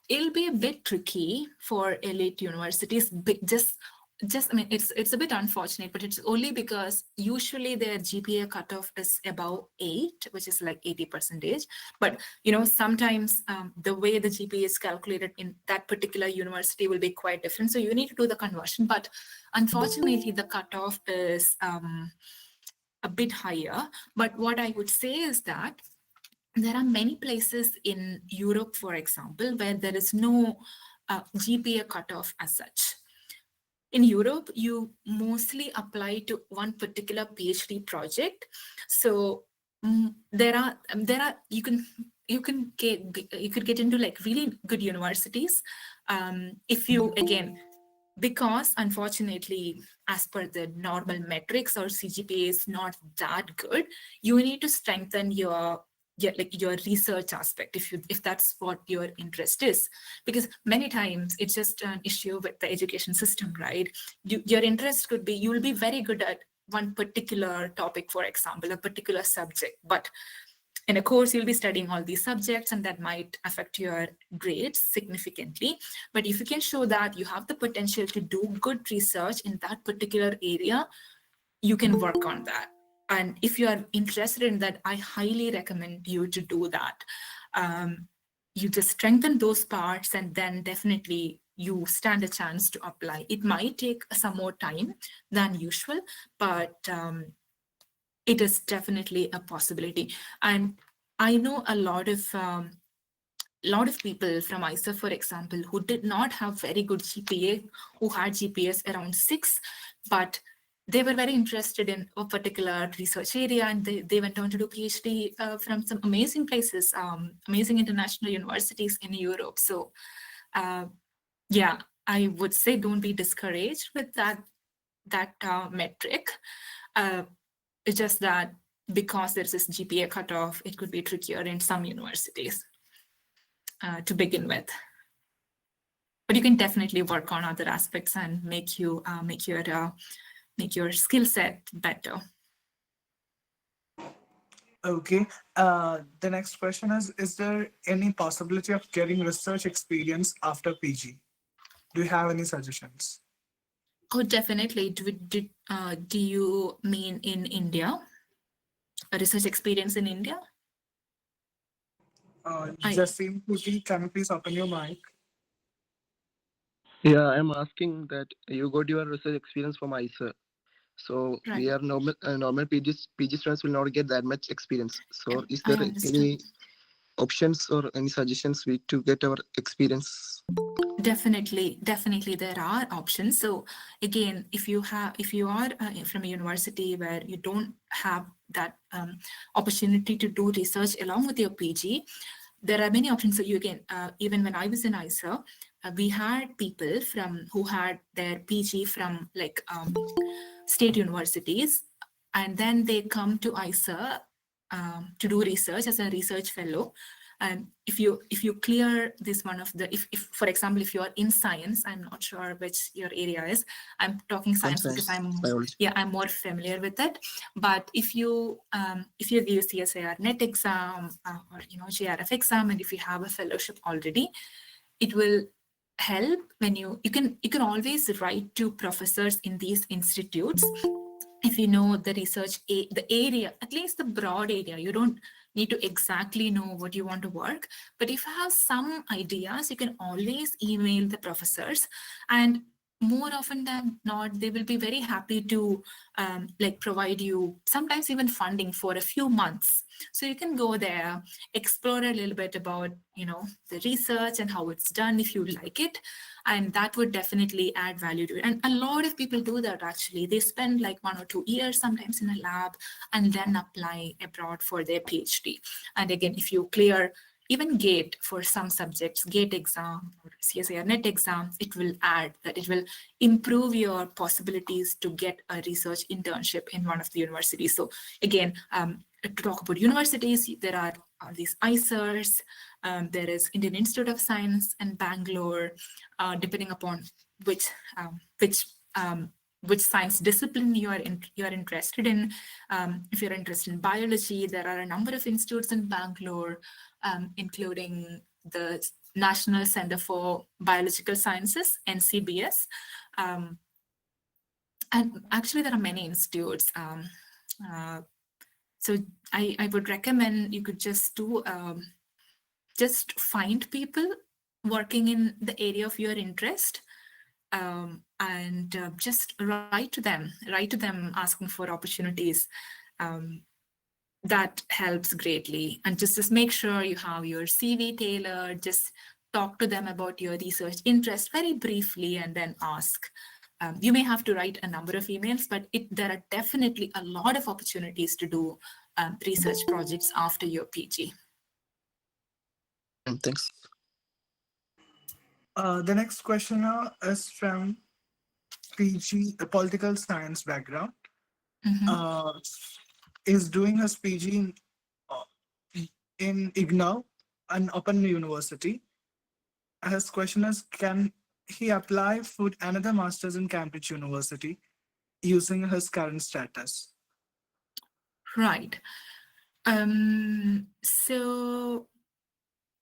[SPEAKER 3] it'll be a bit tricky for elite universities. Just I mean, it's a bit unfortunate, but it's only because usually their GPA cutoff is above 8, which is like 80 percentage. But you know, sometimes the way the GPA is calculated in that particular university will be quite different. So you need to do the conversion. But unfortunately, the cutoff is a bit higher. But what I would say is that there are many places in Europe, for example, where there is no GPA cutoff as such. In Europe, you mostly apply to one particular PhD project. So there are you could get into like really good universities if you, again, because unfortunately, as per the normal metrics, or CGPA is not that good, you need to strengthen your research aspect if that's what your interest is, because many times it's just an issue with the education system, right? Your interest could be, you will be very good at one particular topic, for example, a particular subject, but in a course you'll be studying all these subjects, and that might affect your grades significantly. But if you can show that you have the potential to do good research in that particular area, you can work on that. And if you are interested in that, I highly recommend you to do that. You just strengthen those parts, and then definitely you stand a chance to apply. It might take some more time than usual, but it is definitely a possibility. And I know a lot of people from ISA, for example, who did not have very good GPA, who had GPAs around 6, but they were very interested in a particular research area, and they went on to do PhD from some amazing places, amazing international universities in Europe. So yeah, I would say don't be discouraged with that metric. It's just that because there's this GPA cutoff, it could be trickier in some universities to begin with. But you can definitely work on other aspects and make your skill set better.
[SPEAKER 1] Okay. The next question is there any possibility of getting research experience after PG? Do you have any suggestions?
[SPEAKER 3] Oh, definitely. Do you mean in India? A research experience in India?
[SPEAKER 1] Jassim Puti, can you please open your mic?
[SPEAKER 8] Yeah, I'm asking that you got your research experience from ISA. So
[SPEAKER 3] Right.
[SPEAKER 8] we are normal PG students will not get that much experience. So is
[SPEAKER 3] I
[SPEAKER 8] there
[SPEAKER 3] understand.
[SPEAKER 8] any options or any suggestions to get our experience?
[SPEAKER 3] Definitely there are options. So again, if you are from a university where you don't have that opportunity to do research along with your PG, there are many options. So you can even when I was in ISA, we had people who had their PG from like state universities, and then they come to ISA to do research as a research fellow. And if you clear this one of the, if for example, if you are in science, I'm not sure which your area is. I'm talking science because I'm more familiar with it. But if you give CSIR net exam or JRF exam, and if you have a fellowship already, it will help when you can always write to professors in these institutes. If you know the research, the area, at least the broad area, you don't need to exactly know what you want to work. But if you have some ideas, you can always email the professors, and more often than not, they will be very happy to like provide you sometimes even funding for a few months. So you can go there, explore a little bit about the research and how it's done if you like it, and that would definitely add value to it. And a lot of people do that actually. They spend like 1 or 2 years sometimes in a lab and then apply abroad for their PhD. And again, if you clear even GATE for some subjects, GATE exam or CSIR net exams, it will improve your possibilities to get a research internship in one of the universities. So again, to talk about universities, there are these ISERs, there is Indian Institute of Science in Bangalore, depending upon which science discipline you are interested in. If you're interested in biology, there are a number of institutes in Bangalore, including the National Center for Biological Sciences, NCBS. And actually, there are many institutes. So I would recommend you could just do just find people working in the area of your interest, and just write to them asking for opportunities. That helps greatly. And just make sure you have your CV tailored. Just talk to them about your research interest very briefly and then ask. You may have to write a number of emails, but there are definitely a lot of opportunities to do research projects after your PG.
[SPEAKER 8] Thanks.
[SPEAKER 1] The next questioner is from PG, a political science background. Is doing his PG in IGNOU, an open university. His question is, can he apply for another master's in Cambridge University using his current status?
[SPEAKER 3] Right. So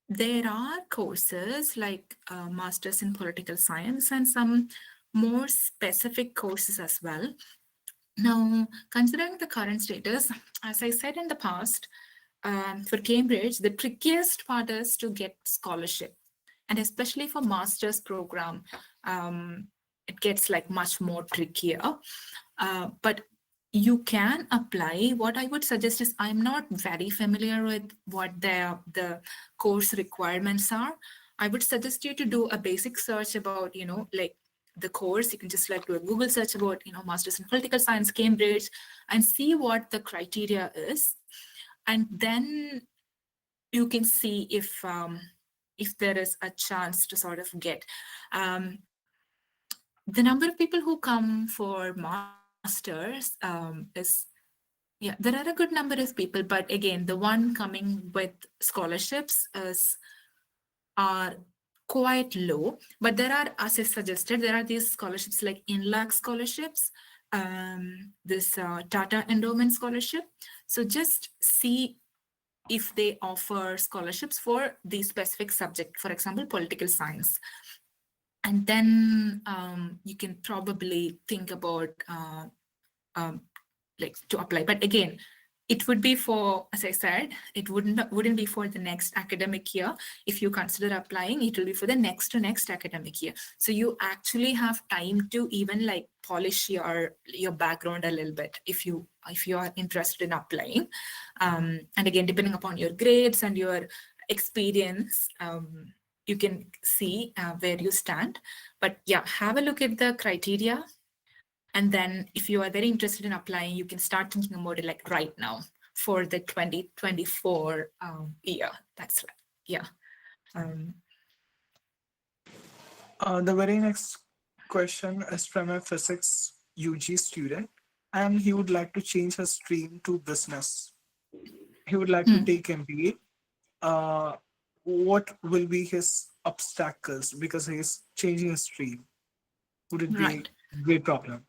[SPEAKER 3] there are courses like Masters in Political Science and some more specific courses as well. Now, considering the current status, as I said in the past, for Cambridge, the trickiest part is to get scholarship. And especially for master's program, it gets like much more trickier. But you can apply. What I would suggest is, I'm not very familiar with what the course requirements are. I would suggest you to do a basic search about, like the course. You can just like do a Google search about, Masters in Political Science, Cambridge, and see what the criteria is. And then you can see if there is a chance to sort of get. The number of people who come for master's masters is, yeah, there are a good number of people, but again, the one coming with scholarships are quite low. But there are, as I suggested, there are these scholarships like INLAC scholarships, this Tata Endowment Scholarship. So just see if they offer scholarships for the specific subject, for example, political science. And then you can probably think about like to apply. But again, it would be for, as I said, it wouldn't be for the next academic year. If you consider applying, it will be for the next to next academic year. So you actually have time to even like polish your background a little bit if you are interested in applying. And again, depending upon your grades and your experience, you can see where you stand. But yeah, have a look at the criteria. And then if you are very interested in applying, you can start thinking about it like right now for the 2024 year. That's right. Yeah.
[SPEAKER 1] The very next question is from a physics UG student, and he would like to change his stream to business. He would like to take MBA. What will be his obstacles because he's changing his stream? Would it be
[SPEAKER 3] Right.
[SPEAKER 1] a great problem?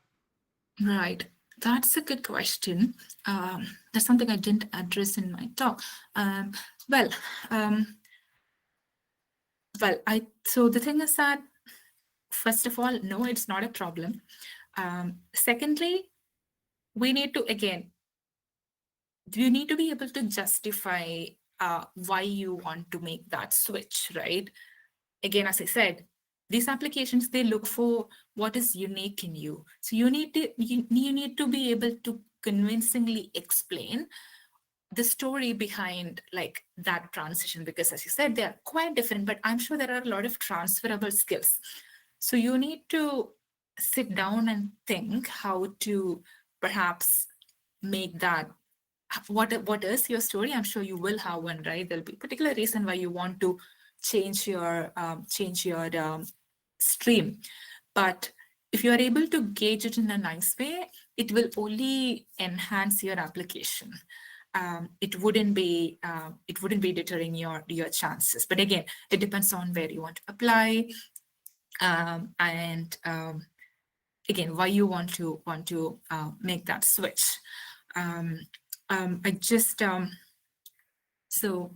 [SPEAKER 3] Right. That's a good question. That's something I didn't address in my talk. So the thing is that, first of all, no, it's not a problem. Secondly, we need to, again, you need to be able to justify why you want to make that switch, right? Again, as I said, these applications, they look for what is unique in you. So you need to be able to convincingly explain the story behind like that transition, because as you said, they are quite different, but I'm sure there are a lot of transferable skills. So you need to sit down and think how to perhaps make that, what is your story? I'm sure you will have one, right? There'll be a particular reason why you want to change your stream. But if you are able to gauge it in a nice way, it will only enhance your application. It wouldn't be deterring your chances. But again, it depends on where you want to apply, and again, why you want to make that switch. I just so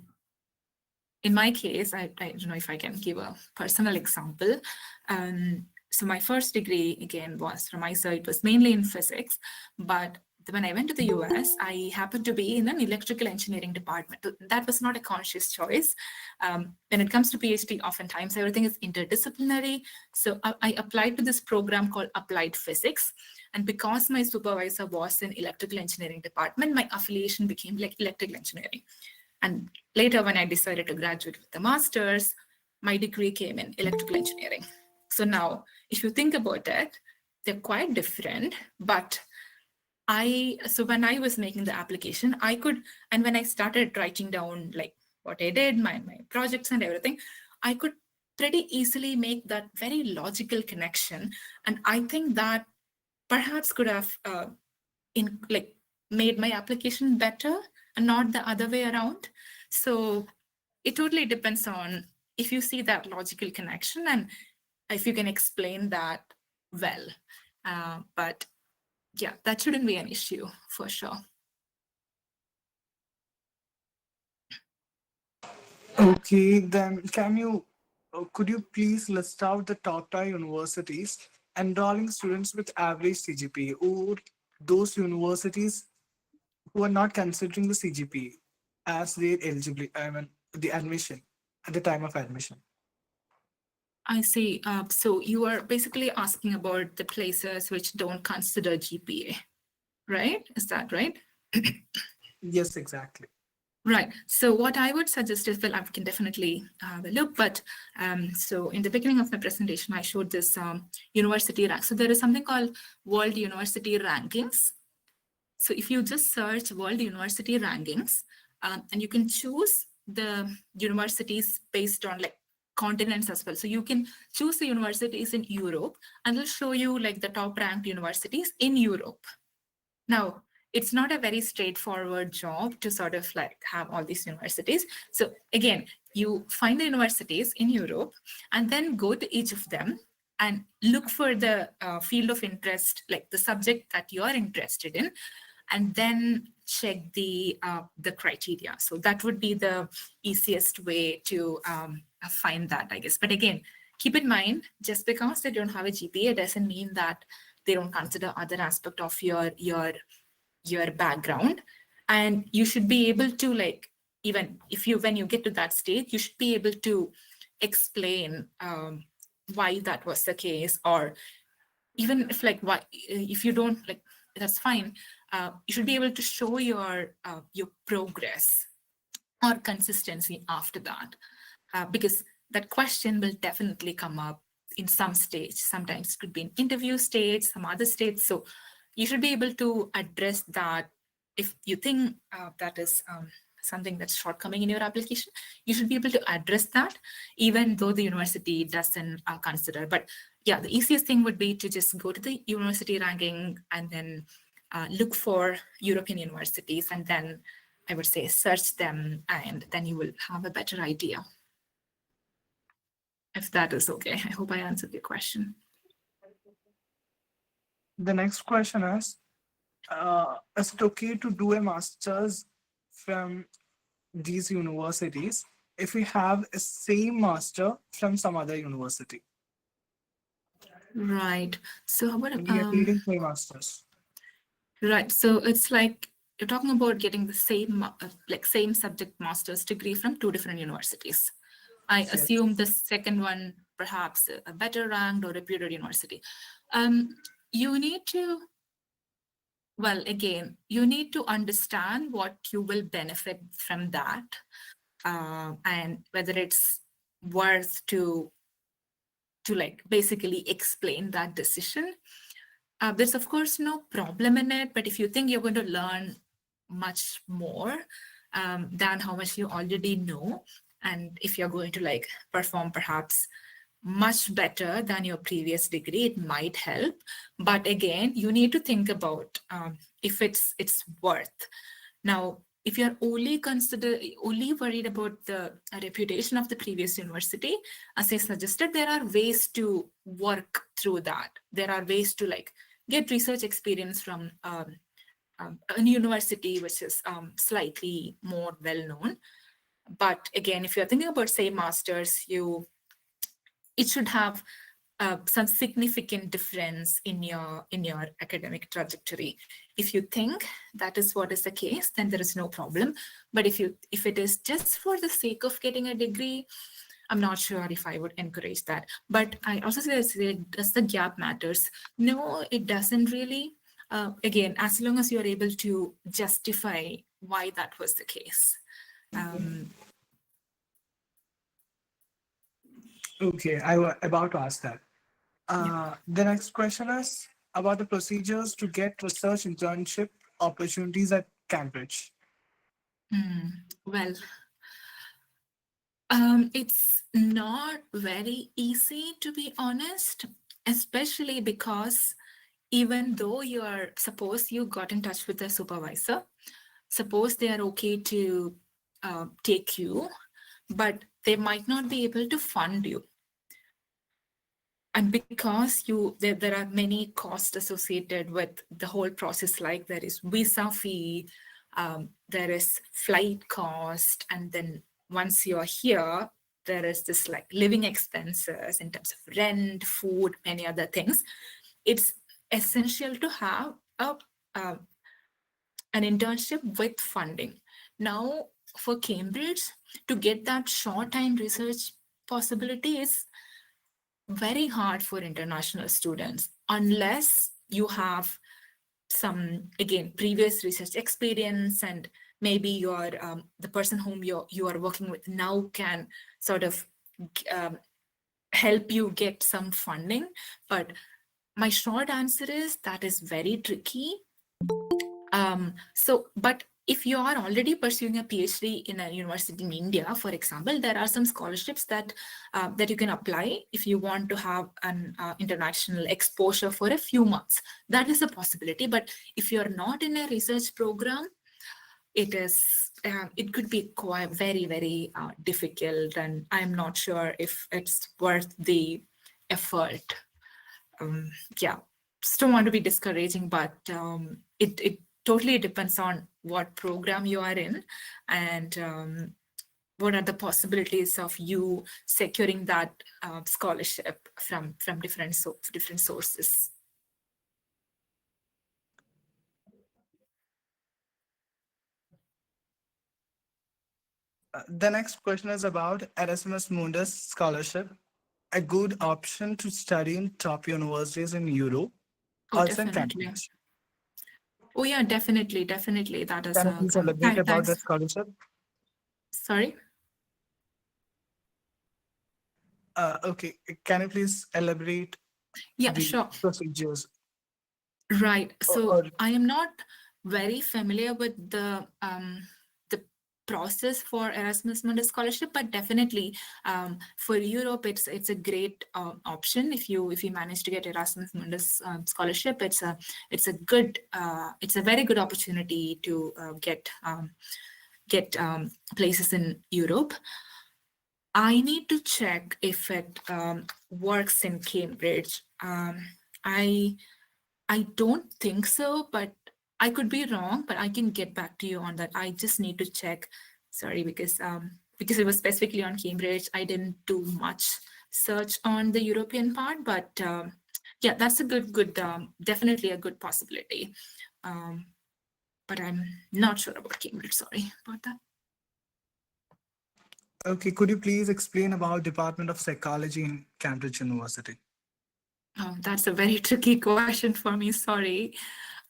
[SPEAKER 3] in my case, I don't know if I can give a personal example. So my first degree, again, was from ISA. It was mainly in physics, but when I went to the US, I happened to be in an electrical engineering department. That was not a conscious choice. When it comes to PhD, oftentimes everything is interdisciplinary. So I applied to this program called Applied Physics. And because my supervisor was in electrical engineering department, my affiliation became like electrical engineering. And later, when I decided to graduate with the master's, my degree came in electrical engineering. So now, if you think about it, they're quite different. But so when I was making the application, and when I started writing down like what I did, my projects and everything, I could pretty easily make that very logical connection. And I think that perhaps could have made my application better and not the other way around. So it totally depends on if you see that logical connection and if you can explain that well. But yeah, that shouldn't be an issue for sure.
[SPEAKER 1] Okay, then could you please list out the top-tier universities enrolling students with average CGPA, or those universities who are not considering the CGPA as their eligibility, the admission at the time of admission?
[SPEAKER 3] I see. So you are basically asking about the places which don't consider GPA, right? Is that right?
[SPEAKER 1] Yes, exactly.
[SPEAKER 3] Right. So what I would suggest is, well, I can definitely have a look, but so in the beginning of my presentation, I showed this university rank. So there is something called World University Rankings. So if you just search World University Rankings, and you can choose the universities based on like continents as well. So you can choose the universities in Europe, and it'll show you like the top ranked universities in Europe. Now, it's not a very straightforward job to sort of like have all these universities. So again, you find the universities in Europe and then go to each of them and look for the field of interest, like the subject that you're interested in, and then check the criteria. So that would be the easiest way to find that, I guess. But again, keep in mind, just because they don't have a GPA doesn't mean that they don't consider other aspect of your background. And you should be able to, like, even if you, when you get to that stage, you should be able to explain why that was the case, or even if like why, if you don't, like, that's fine. You should be able to show your progress or consistency after that, because that question will definitely come up in some stage. Sometimes it could be an interview stage, some other stage. So you should be able to address that. If you think that is something that's shortcoming in your application, you should be able to address that, even though the university doesn't consider. But yeah, the easiest thing would be to just go to the university ranking and then look for European universities, and then I would say search them, and then you will have a better idea. If that is okay. I hope I answered your question.
[SPEAKER 1] The next question is it okay to do a master's from these universities if we have a same master from some other university?
[SPEAKER 3] Right. So what
[SPEAKER 1] We are taking same masters.
[SPEAKER 3] right. So it's like you're talking about getting the same like same subject master's degree from two different universities. I assume the second one perhaps a better ranked or reputed university. You need to, well, again, you need to understand what you will benefit from that, and whether it's worth to like basically explain that decision. There's of course no problem in it, but if you think you're going to learn much more than how much you already know, and if you're going to like perform perhaps much better than your previous degree, it might help. But again, you need to think about if it's worth. Now, if you're only worried about the reputation of the previous university, as I suggested, there are ways to work through that. There are ways to like get research experience from a university which is slightly more well-known. But again, if you're thinking about, say, masters, it should have some significant difference in your academic trajectory. If you think that is what is the case, then there is no problem. But if it is just for the sake of getting a degree, I'm not sure if I would encourage that. But I also say, does the gap matters? No, it doesn't really. Again, as long as you're able to justify why that was the case.
[SPEAKER 1] Okay, I was about to ask that. The next question is about the procedures to get research internship opportunities at Cambridge.
[SPEAKER 3] Well, it's not very easy, to be honest, especially because even though suppose you got in touch with the supervisor, suppose they are okay to take you, but they might not be able to fund you. And because there are many costs associated with the whole process, like there is visa fee, there is flight cost, and then once you're here, there is this like living expenses in terms of rent, food, many other things. It's essential to have an internship with funding. Now, for Cambridge, to get that short-time research possibility is very hard for international students unless you have some, again, previous research experience, and maybe you're the person whom you are working with now can sort of help you get some funding. But my short answer is that is very tricky. But if you are already pursuing a PhD in a university in India, for example, there are some scholarships that that you can apply if you want to have an international exposure for a few months. That is a possibility. But if you're not in a research program, it could be quite very difficult, and I'm not sure if it's worth the effort. Yeah, just don't want to be discouraging, but it totally depends on what program you are in, and what are the possibilities of you securing that scholarship from different sources.
[SPEAKER 1] The next question is about Erasmus Mundus scholarship, a good option to study in top universities in Europe,
[SPEAKER 3] Oh,
[SPEAKER 1] also in
[SPEAKER 3] definitely.
[SPEAKER 1] Cambridge.
[SPEAKER 3] Oh yeah, definitely. That is
[SPEAKER 1] Can you please elaborate about the
[SPEAKER 3] thanks.
[SPEAKER 1] scholarship?
[SPEAKER 3] Sorry.
[SPEAKER 1] Okay, can you please elaborate
[SPEAKER 3] Yeah,
[SPEAKER 1] the
[SPEAKER 3] sure.
[SPEAKER 1] procedures?
[SPEAKER 3] Right. So
[SPEAKER 1] Or
[SPEAKER 3] I am not very familiar with the process for Erasmus Mundus scholarship, but definitely for Europe, it's a great option if you manage to get Erasmus Mundus scholarship. It's a very good opportunity to get places in Europe. I need to check if it works in Cambridge. I don't think so, but I could be wrong, but I can get back to you on that. I just need to check. Sorry, because it was specifically on Cambridge. I didn't do much search on the European part, but yeah, that's a good definitely a good possibility. But I'm not sure about Cambridge. Sorry about that.
[SPEAKER 1] okay, could you please explain about Department of Psychology in Cambridge University?
[SPEAKER 3] Oh, that's a very tricky question for me. Sorry.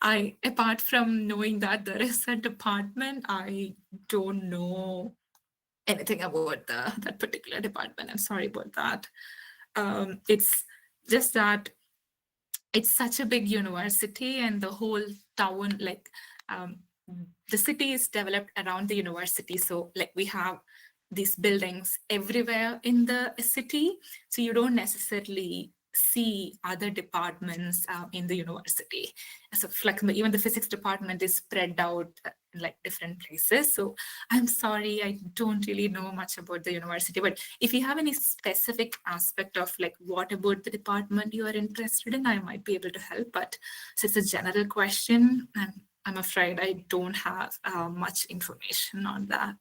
[SPEAKER 3] Apart from knowing that there is a department, I don't know anything about that particular department. I'm sorry about that. It's just that it's such a big university, and the whole town, like the city is developed around the university. So like we have these buildings everywhere in the city. So you don't necessarily see other departments in the university. So like even the physics department is spread out in like different places. So I'm sorry, I don't really know much about the university, but if you have any specific aspect of like what about the department you are interested in, I might be able to help. But so it's a general question, and I'm afraid I don't have much information on that.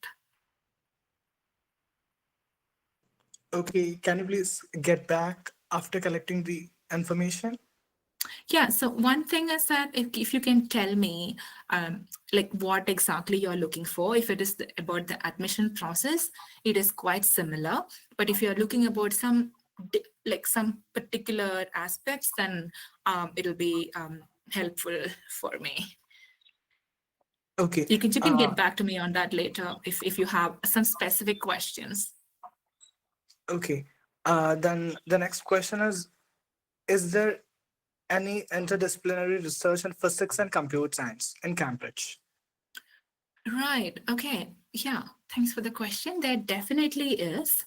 [SPEAKER 1] Okay, can you please get back after collecting the information?
[SPEAKER 3] Yeah, so one thing is that if you can tell me like what exactly you're looking for, if it is about the admission process, it is quite similar. But if you're looking about some particular aspects, then it'll be helpful for me.
[SPEAKER 1] Okay.
[SPEAKER 3] You can get back to me on that later if you have some specific questions.
[SPEAKER 1] Okay. Then the next question is there any interdisciplinary research in physics and computer science in Cambridge?
[SPEAKER 3] Right. Okay. Yeah. Thanks for the question. There definitely is.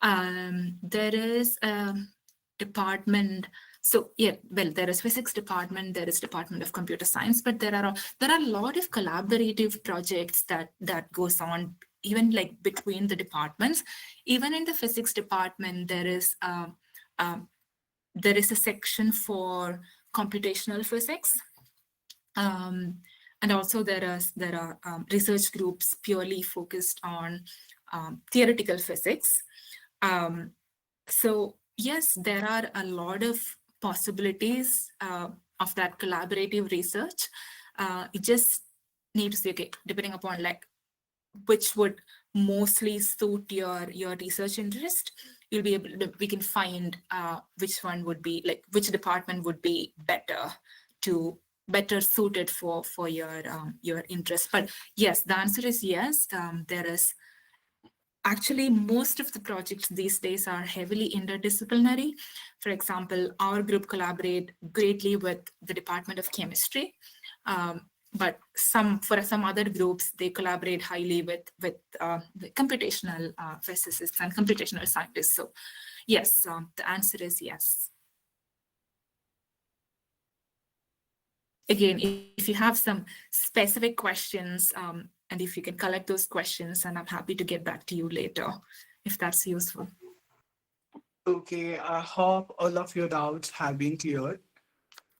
[SPEAKER 3] There is a department. So yeah, well, there is physics department, there is Department of Computer Science, but there are a lot of collaborative projects that goes on even like between the departments. Even in the physics department, there is a section for computational physics. And also there are research groups purely focused on theoretical physics. So yes, there are a lot of possibilities of that collaborative research. You just need to see, okay, depending upon like which would mostly suit your research interest, you'll be able to, we can find which one would be like, which department would be better suited for your interest. But yes, the answer is yes. There is actually most of the projects these days are heavily interdisciplinary. For example, our group collaborate greatly with the Department of Chemistry. but for some other groups, they collaborate highly with the computational physicists and computational scientists. So yes, the answer is yes. Again, if you have some specific questions, and if you can collect those questions, and I'm happy to get back to you later if that's useful.
[SPEAKER 1] Okay, I hope all of your doubts have been cleared.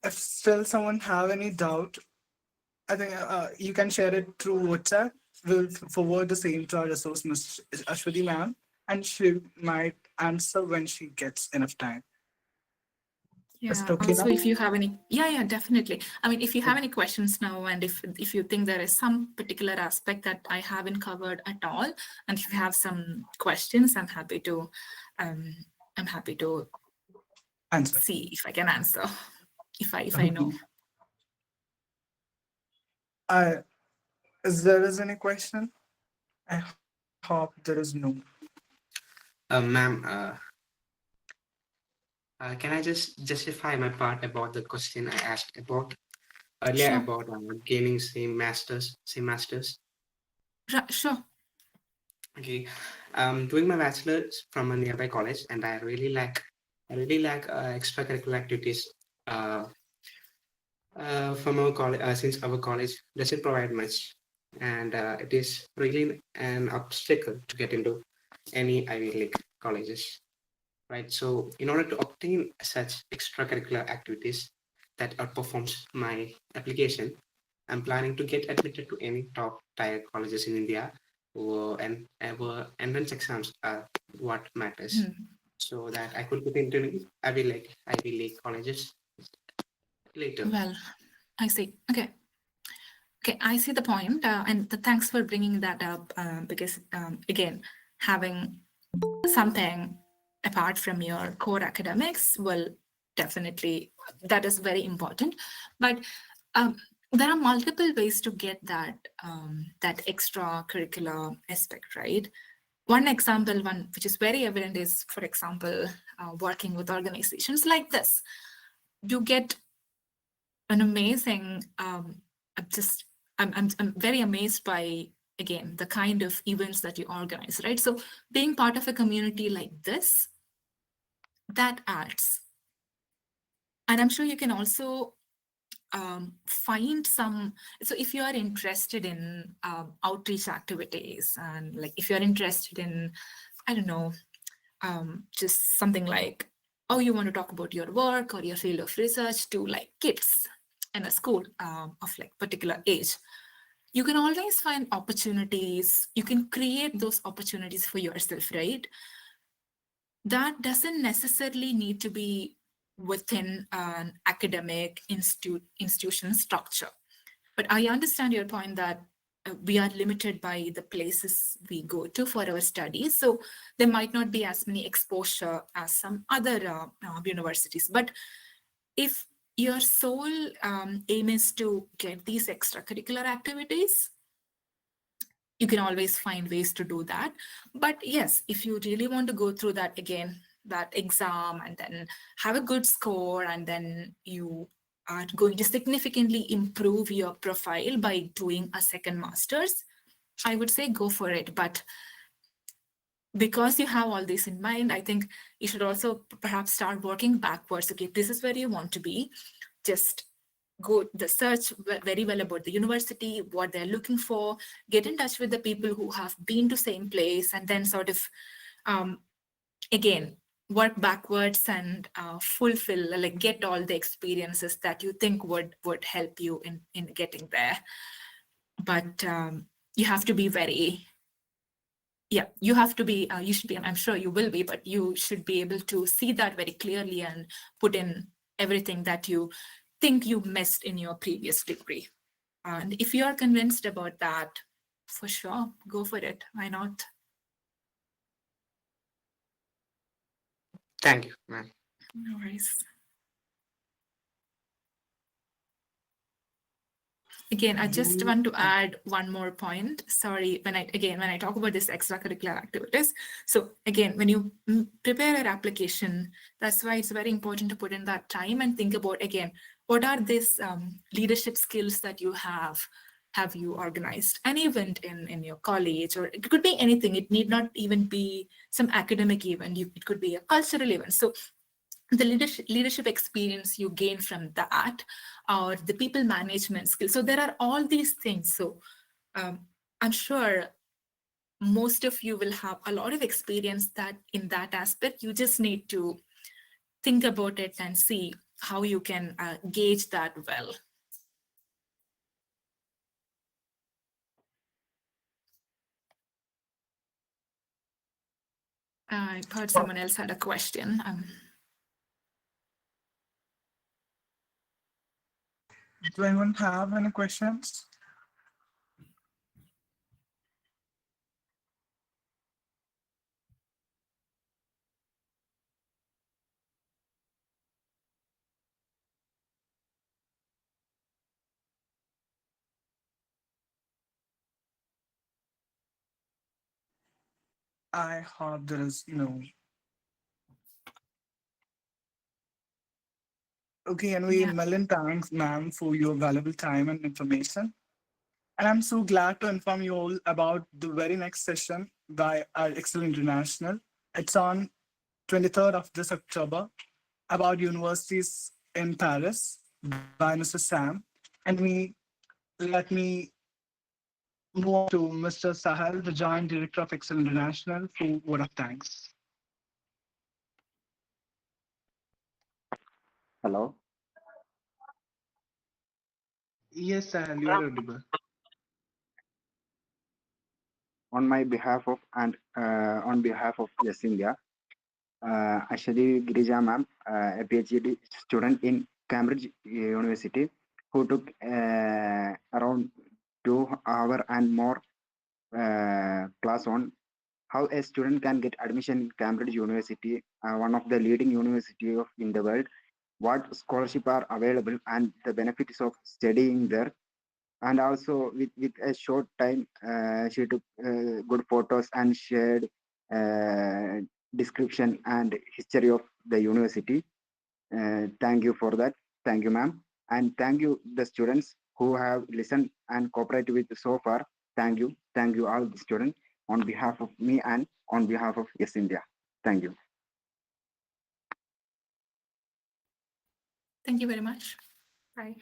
[SPEAKER 1] If still someone have any doubt, I think you can share it through WhatsApp. We'll forward the same to our resource, Ms. Ashwati ma'am, and she might answer when she gets enough time. Is it
[SPEAKER 3] Yeah.
[SPEAKER 1] okay now?
[SPEAKER 3] Also, if you have any, yeah, definitely. I mean, if you have any questions now, and if you think there is some particular aspect that I haven't covered at all, and if you have some questions, I'm happy to
[SPEAKER 1] Answer.
[SPEAKER 3] see if I can answer, if I know.
[SPEAKER 1] Is there is any question? I hope there is no.
[SPEAKER 6] Ma'am, can I just justify my part about the question I asked about earlier
[SPEAKER 3] Sure.
[SPEAKER 6] about gaining same masters?
[SPEAKER 3] Sure.
[SPEAKER 6] Okay, doing my bachelor's from a nearby college, and I really like extracurricular activities. From our college, since our college doesn't provide much, and it is really an obstacle to get into any Ivy League colleges, right? So, in order to obtain such extracurricular activities that outperforms my application, I'm planning to get admitted to any top tier colleges in India, and our entrance exams are what matters, so that I could get into Ivy League colleges later.
[SPEAKER 3] Well, I see. Okay. Okay, I see the point, and thanks for bringing that up, because again, having something apart from your core academics will definitely, that is very important. But there are multiple ways to get that that extracurricular aspect, right? One example, one which is very evident, is, for example, working with organizations like this. You get an amazing just I'm very amazed by, again, the kind of events that you organize, right? So being part of a community like this, that adds. And I'm sure you can also find some, so if you are interested in outreach activities, and like if you're interested in, I don't know, just something like, oh, you want to talk about your work or your field of research to like kids in a school of like particular age, you can always find opportunities. You can create those opportunities for yourself, right? That doesn't necessarily need to be within an academic institution structure. But I understand your point that we are limited by the places we go to for our studies. So there might not be as many exposure as some other universities. But if your sole aim is to get these extracurricular activities, you can always find ways to do that. But yes, if you really want to go through that again, that exam, and then have a good score, and then you are going to significantly improve your profile by doing a second master's, I would say go for it. But because you have all this in mind, I think you should also perhaps start working backwards. Okay, this is where you want to be. Just go the search very well about the university, what they're looking for, get in touch with the people who have been to same place, and then sort of again work backwards and fulfill, like get all the experiences that you think would help you in getting there. But you have to be very, yeah, you have to be, you should be, I'm sure you will be, but you should be able to see that very clearly and put in everything that you think you missed in your previous degree. And if you are convinced about that, for sure, go for it. Why not?
[SPEAKER 6] Thank you, ma'am.
[SPEAKER 3] No worries. Again, I just want to add one more point. Sorry, when I talk about this extracurricular activities. So again, when you prepare an application, that's why it's very important to put in that time and think about, again, what are these leadership skills that you have? Have you organized an event in your college, or it could be anything. It need not even be some academic event. It could be a cultural event. So the leadership experience you gain from that, or the people management skills. So there are all these things. So I'm sure most of you will have a lot of experience that in that aspect. You just need to think about it and see how you can gauge that well. I heard someone else had a question.
[SPEAKER 1] Do anyone have any questions? I hope there is, Okay, anyway,
[SPEAKER 3] Yeah.
[SPEAKER 1] million thanks, ma'am, for your valuable time and information. And I'm so glad to inform you all about the very next session by our Excel International. It's on 23rd of this October about universities in Paris by Mr. Sam. And let me move on to Mr. Sahel, the Joint Director of Excel International, for word of thanks.
[SPEAKER 9] Hello.
[SPEAKER 1] Yes, Sahel, you are audible.
[SPEAKER 9] On my behalf of and on behalf of Yes India, Aswathy V Girija ma'am, a PhD student in Cambridge University, who took around 2 hours and more class on how a student can get admission in Cambridge University, one of the leading university in the world, what scholarship are available and the benefits of studying there. And also with a short time, she took good photos and shared uh, description and history of the university. Thank you for that. Thank you, ma'am. And thank you the students who have listened and cooperated with so far. Thank you. Thank you all the students on behalf of me and on behalf of Yes India. Thank you.
[SPEAKER 3] Thank you very much. Bye.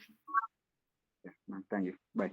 [SPEAKER 9] Yeah, ma'am. Thank you. Bye.